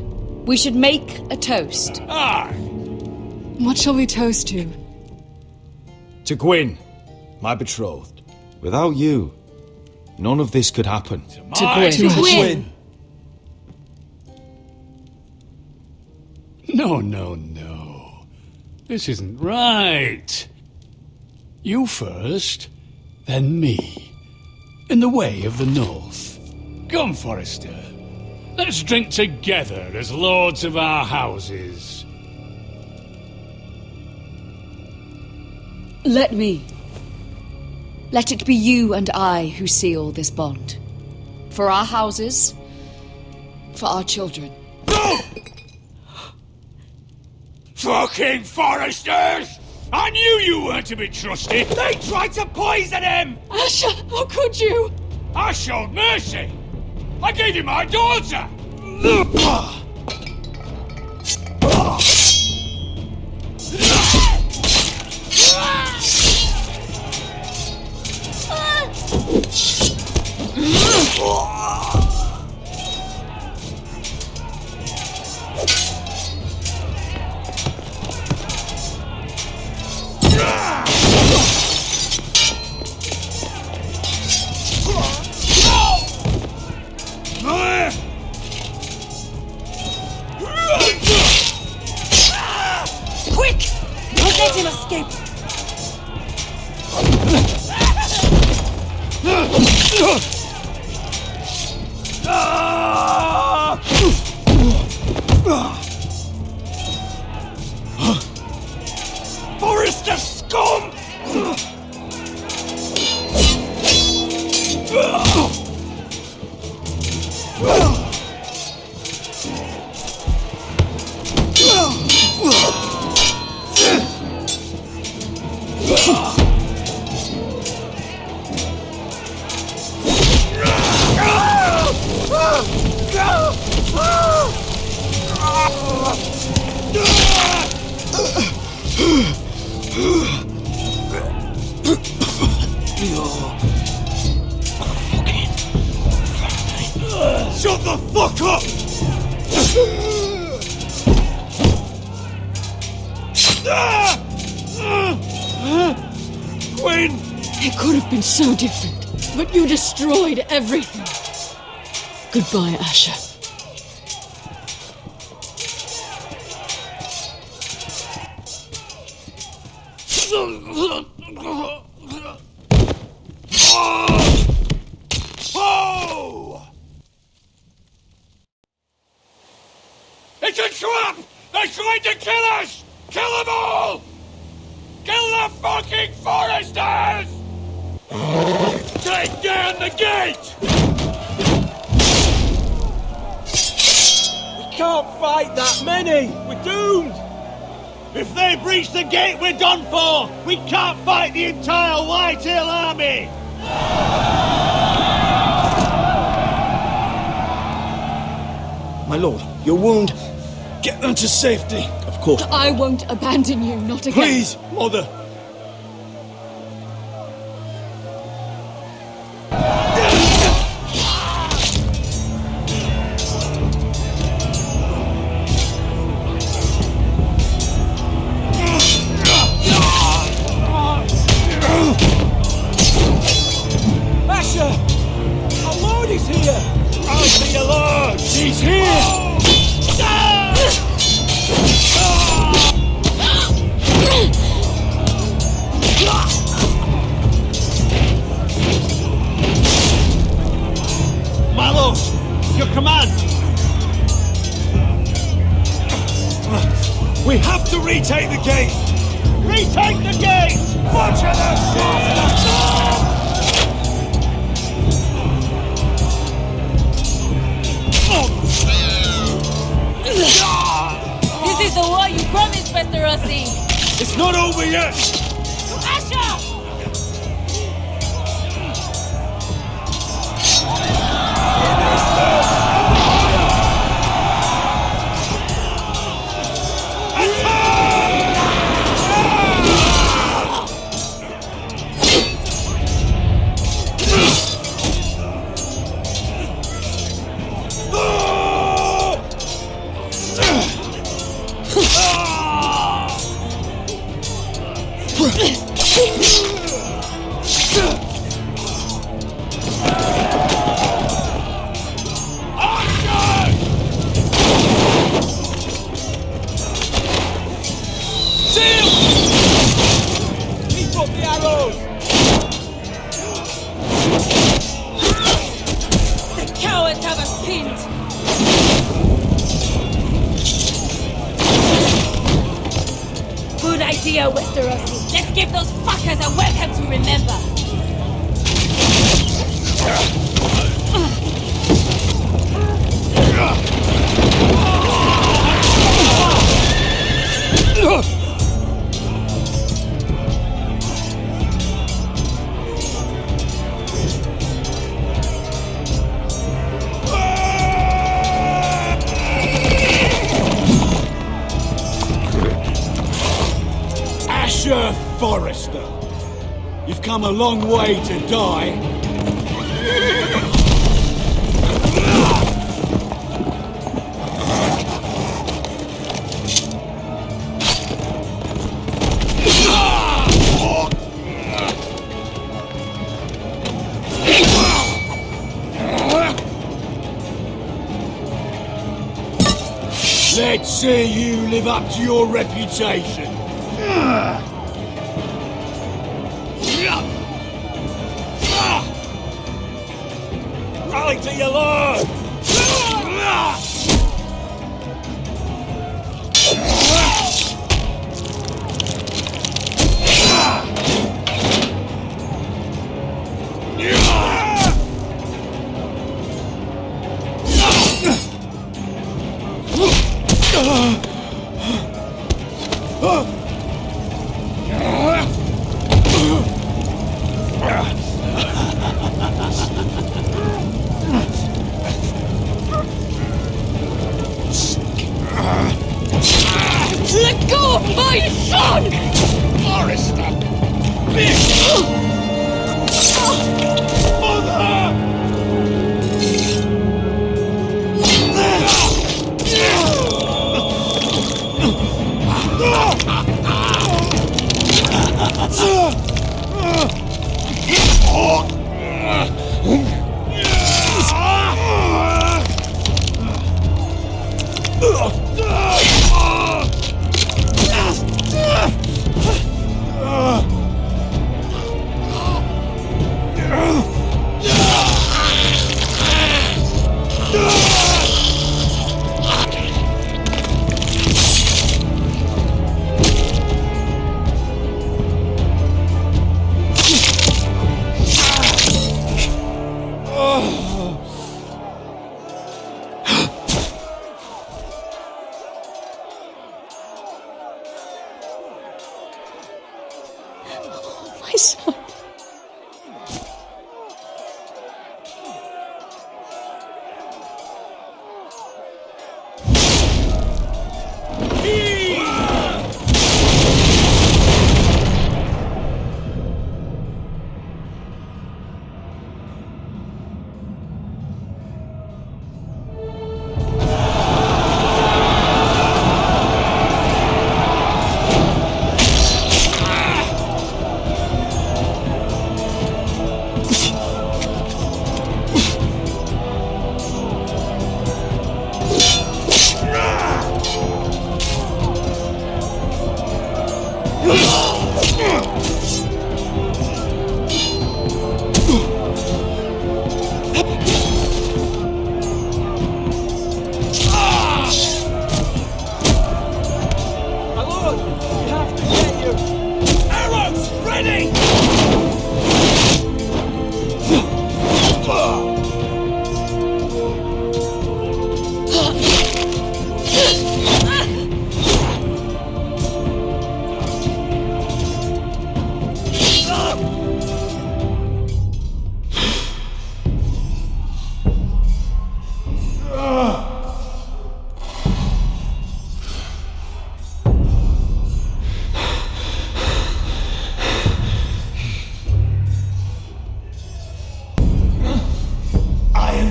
We should make a toast. Aye. What shall we toast to? To Gwyn, my betrothed. Without you, none of this could happen. To Gwyn. To Gwyn. No. This isn't right. You first, then me. in the way of the North. Come, Forrester. Let's drink together as lords of our houses. Let me. Let it be you and I who seal this bond. For our houses, for our children. No! Fucking Forresters! I knew you weren't to be trusted! They tried to poison him! Asher, how could you? I showed mercy! I gave you my daughter! Quick! Don't let him escape! Forrester scum! Shut the fuck up! Gwen! It could have been so different, but you destroyed everything. Goodbye, Asher. Oh! It's a trap! They're trying to kill us! Kill them all! Kill the fucking Foresters! Take down the gate! We can't fight that many! We're doomed! If they breach the gate, we're done for! We can't fight the entire Whitetail army! My lord, your wound. Get them to safety. Of course. I won't abandon you, not again. Please, Mother. Asher! Our lord is here! I'll be your lord! He's here! My lord, your command! We have to retake the gate! Retake the gate! Watch out! This is the war you promised, Mr. Rossi! It's not over yet! Asher! dear Westerosi. Let's give those fuckers a welcome to remember. Asher Forrester, you've come a long way to die. Let's see you live up to your reputation. Rally to your lord! Let go of my son! Forrester! Bitch! Mother! My son.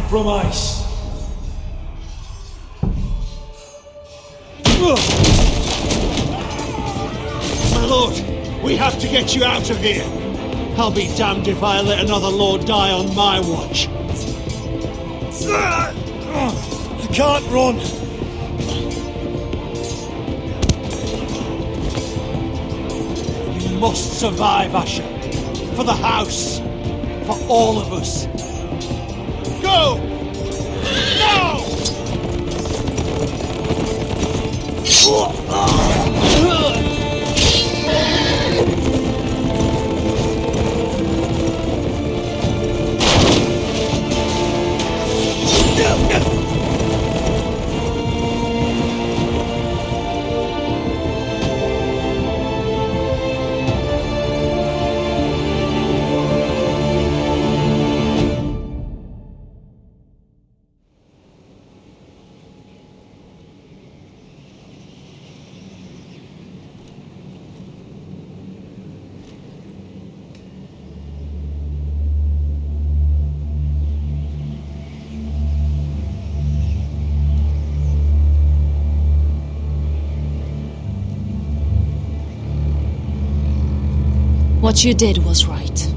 From ice. My lord, we have to get you out of here. I'll be damned if I let another lord die on my watch. I can't run. You must survive, Asher. For the house. For all of us. Go! Now! What you did was right.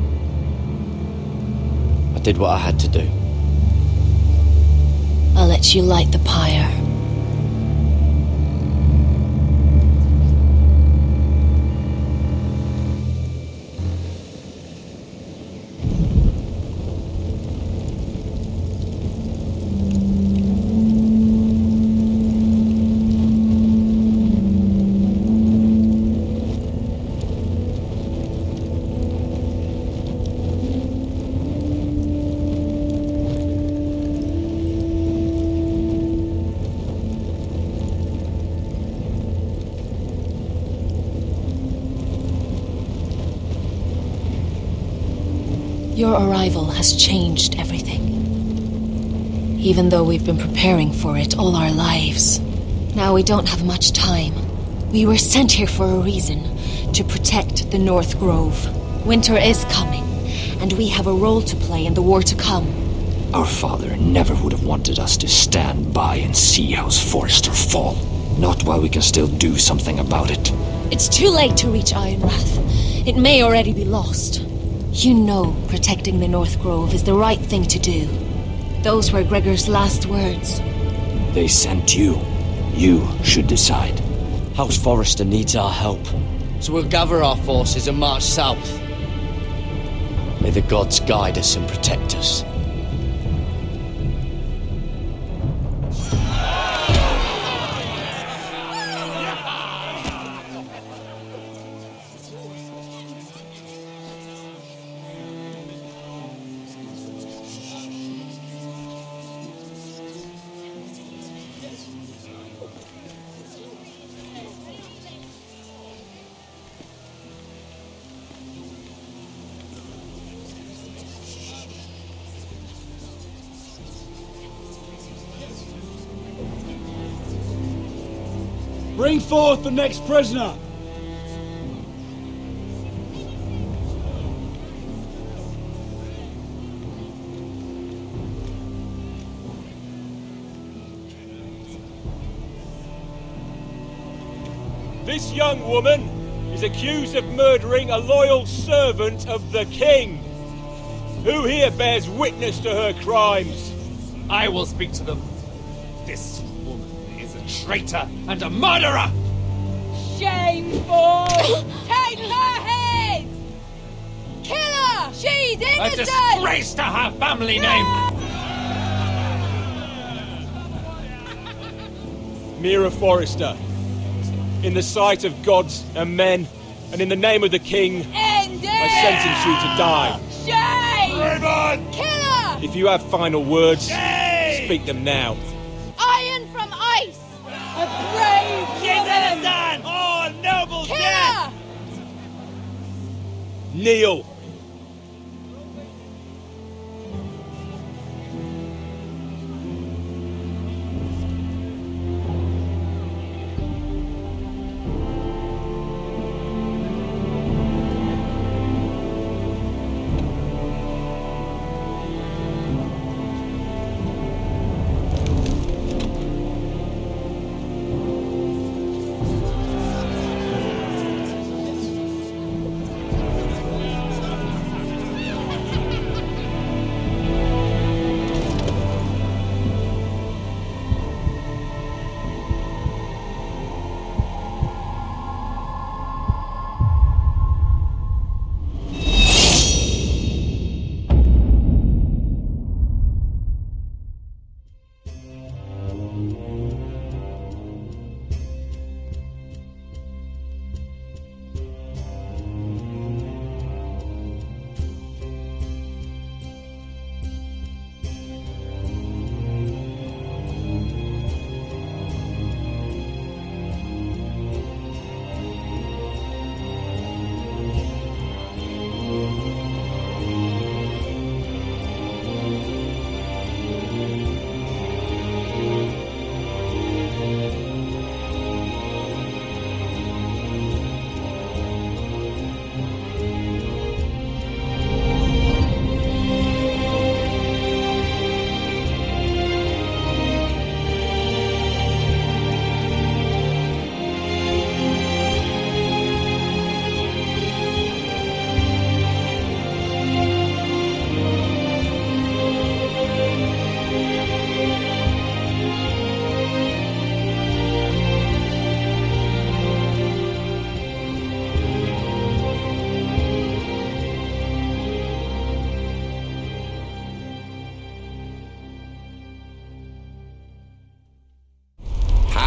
I did what I had to do. I'll let you light the pyre. Your arrival has changed everything. Even though we've been preparing for it all our lives. Now we don't have much time. We were sent here for a reason. To protect the North Grove. Winter is coming, and we have a role to play in the war to come. Our father never would have wanted us to stand by and see House Forrester fall. Not while we can still do something about it. It's too late to reach Ironwrath. It may already be lost. You know protecting the North Grove is the right thing to do. Those were Gregor's last words. They sent you. You should decide. House Forrester needs our help, so we'll gather our forces and march south. May the gods guide us and protect us. Bring forth the next prisoner! This young woman is accused of murdering a loyal servant of the king. Who here bears witness to her crimes? I will speak to them. This woman is a traitor and a murderer! Shameful! Take her head! Kill her! She's A innocent! disgrace to her family name! Mira Forrester, in the sight of gods and men, and in the name of the king, End I sentence you to die. Shame! Raymond! Kill her! If you have final words, speak them now. Iron from ice! A brave woman! Oh, noble Kill her! Kneel!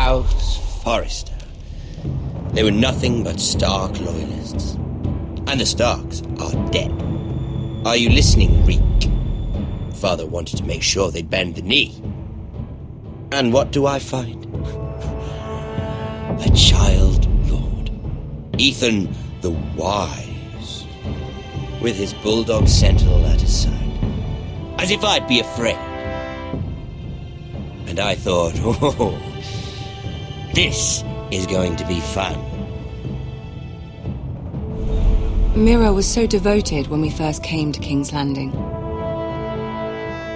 House Forrester. They were nothing but Stark loyalists. And the Starks are dead. Are you listening, Reek? Father wanted to make sure they'd bend the knee. And what do I find? A child lord. Ethan the Wise. With his bulldog sentinel at his side. As if I'd be afraid. And I thought, oh, this is going to be fun. Mira was so devoted when we first came to King's Landing.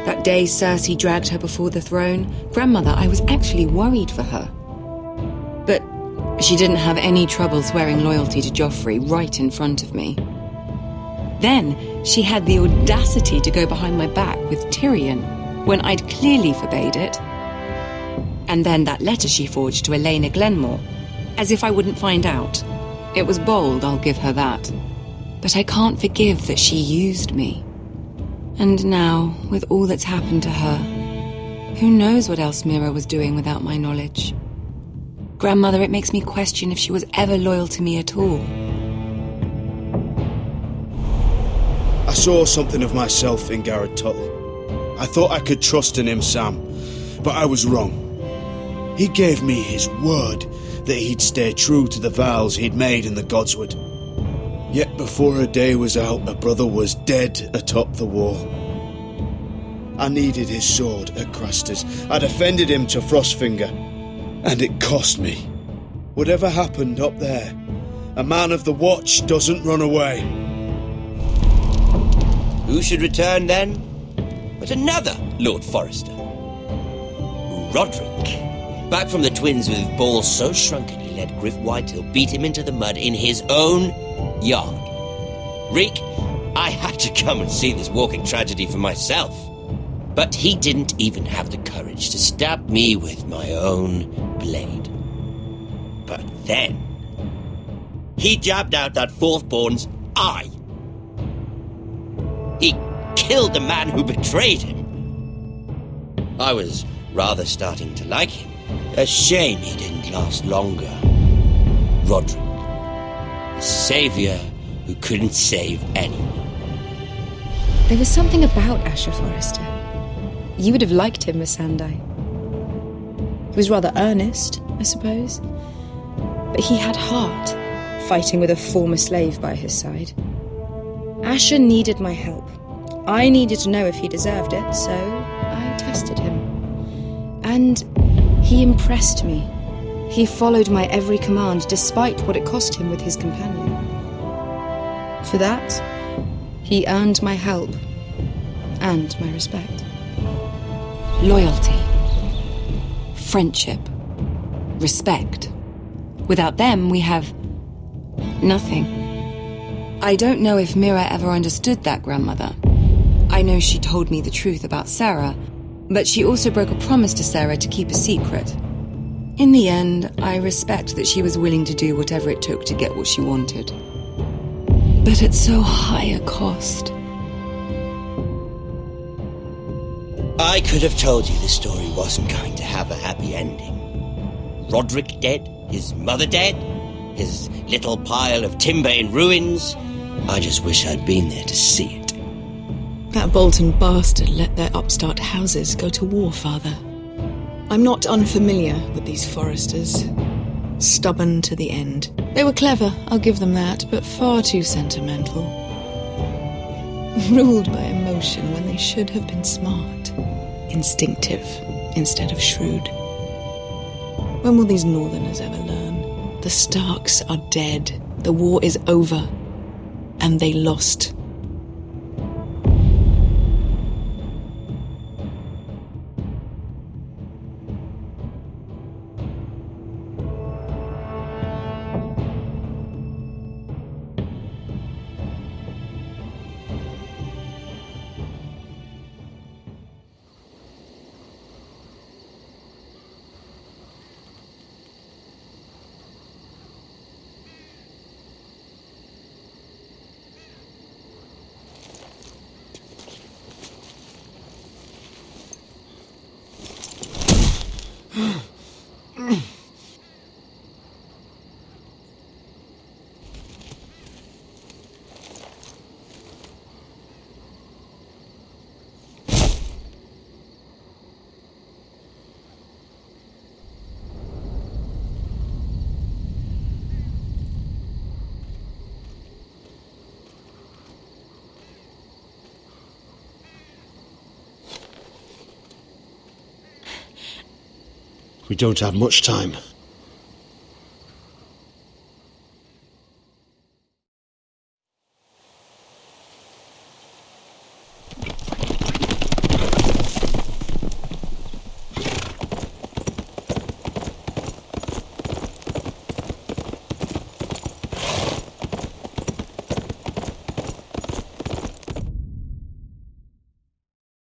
That day Cersei dragged her before the throne, Grandmother, I was actually worried for her. But she didn't have any trouble swearing loyalty to Joffrey right in front of me. Then she had the audacity to go behind my back with Tyrion when I'd clearly forbade it. And then that letter she forged to Elena Glenmore, as if I wouldn't find out. It was bold, I'll give her that. But I can't forgive that she used me. And now, with all that's happened to her, who knows what else Mira was doing without my knowledge? Grandmother, it makes me question if she was ever loyal to me at all. I saw something of myself in Garrett Tuttle. I thought I could trust in him, Sam, but I was wrong. He gave me his word that he'd stay true to the vows he'd made in the Godswood. Yet before a day was out, a brother was dead atop the wall. I needed his sword at Craster's. I defended him to Frostfinger, and it cost me. Whatever happened up there, a man of the Watch doesn't run away. Who should return then? But another Lord Forrester. Roderick. Back from the Twins with balls so shrunken he let Griff Whitehill beat him into the mud in his own yard. Reek, I had to come and see this walking tragedy for myself. But he didn't even have the courage to stab me with my own blade. But then, he jabbed out that fourthborn's eye. He killed the man who betrayed him. I was rather starting to like him. A shame he didn't last longer. Roderick. The savior who couldn't save anyone. There was something about Asher Forrester. You would have liked him, Miss Sandai. He was rather earnest, I suppose. But he had heart, fighting with a former slave by his side. Asher needed my help. I needed to know if he deserved it, so I tested him. And he impressed me. He followed my every command, despite what it cost him with his companion. For that, he earned my help and my respect. Loyalty, friendship, respect. Without them, we have nothing. I don't know if Mira ever understood that, Grandmother. I know she told me the truth about Sarah, but she also broke a promise to Sarah to keep a secret. In the end, I respect that she was willing to do whatever it took to get what she wanted. But at so high a cost. I could have told you this story wasn't going to have a happy ending. Roderick dead, his mother dead, his little pile of timber in ruins. I just wish I'd been there to see it. That Bolton bastard let their upstart houses go to war, Father. I'm not unfamiliar with these Forresters. Stubborn to the end. They were clever, I'll give them that, but far too sentimental. Ruled by emotion when they should have been smart. Instinctive instead of shrewd. When will these Northerners ever learn? The Starks are dead. The war is over. And they lost. We don't have much time.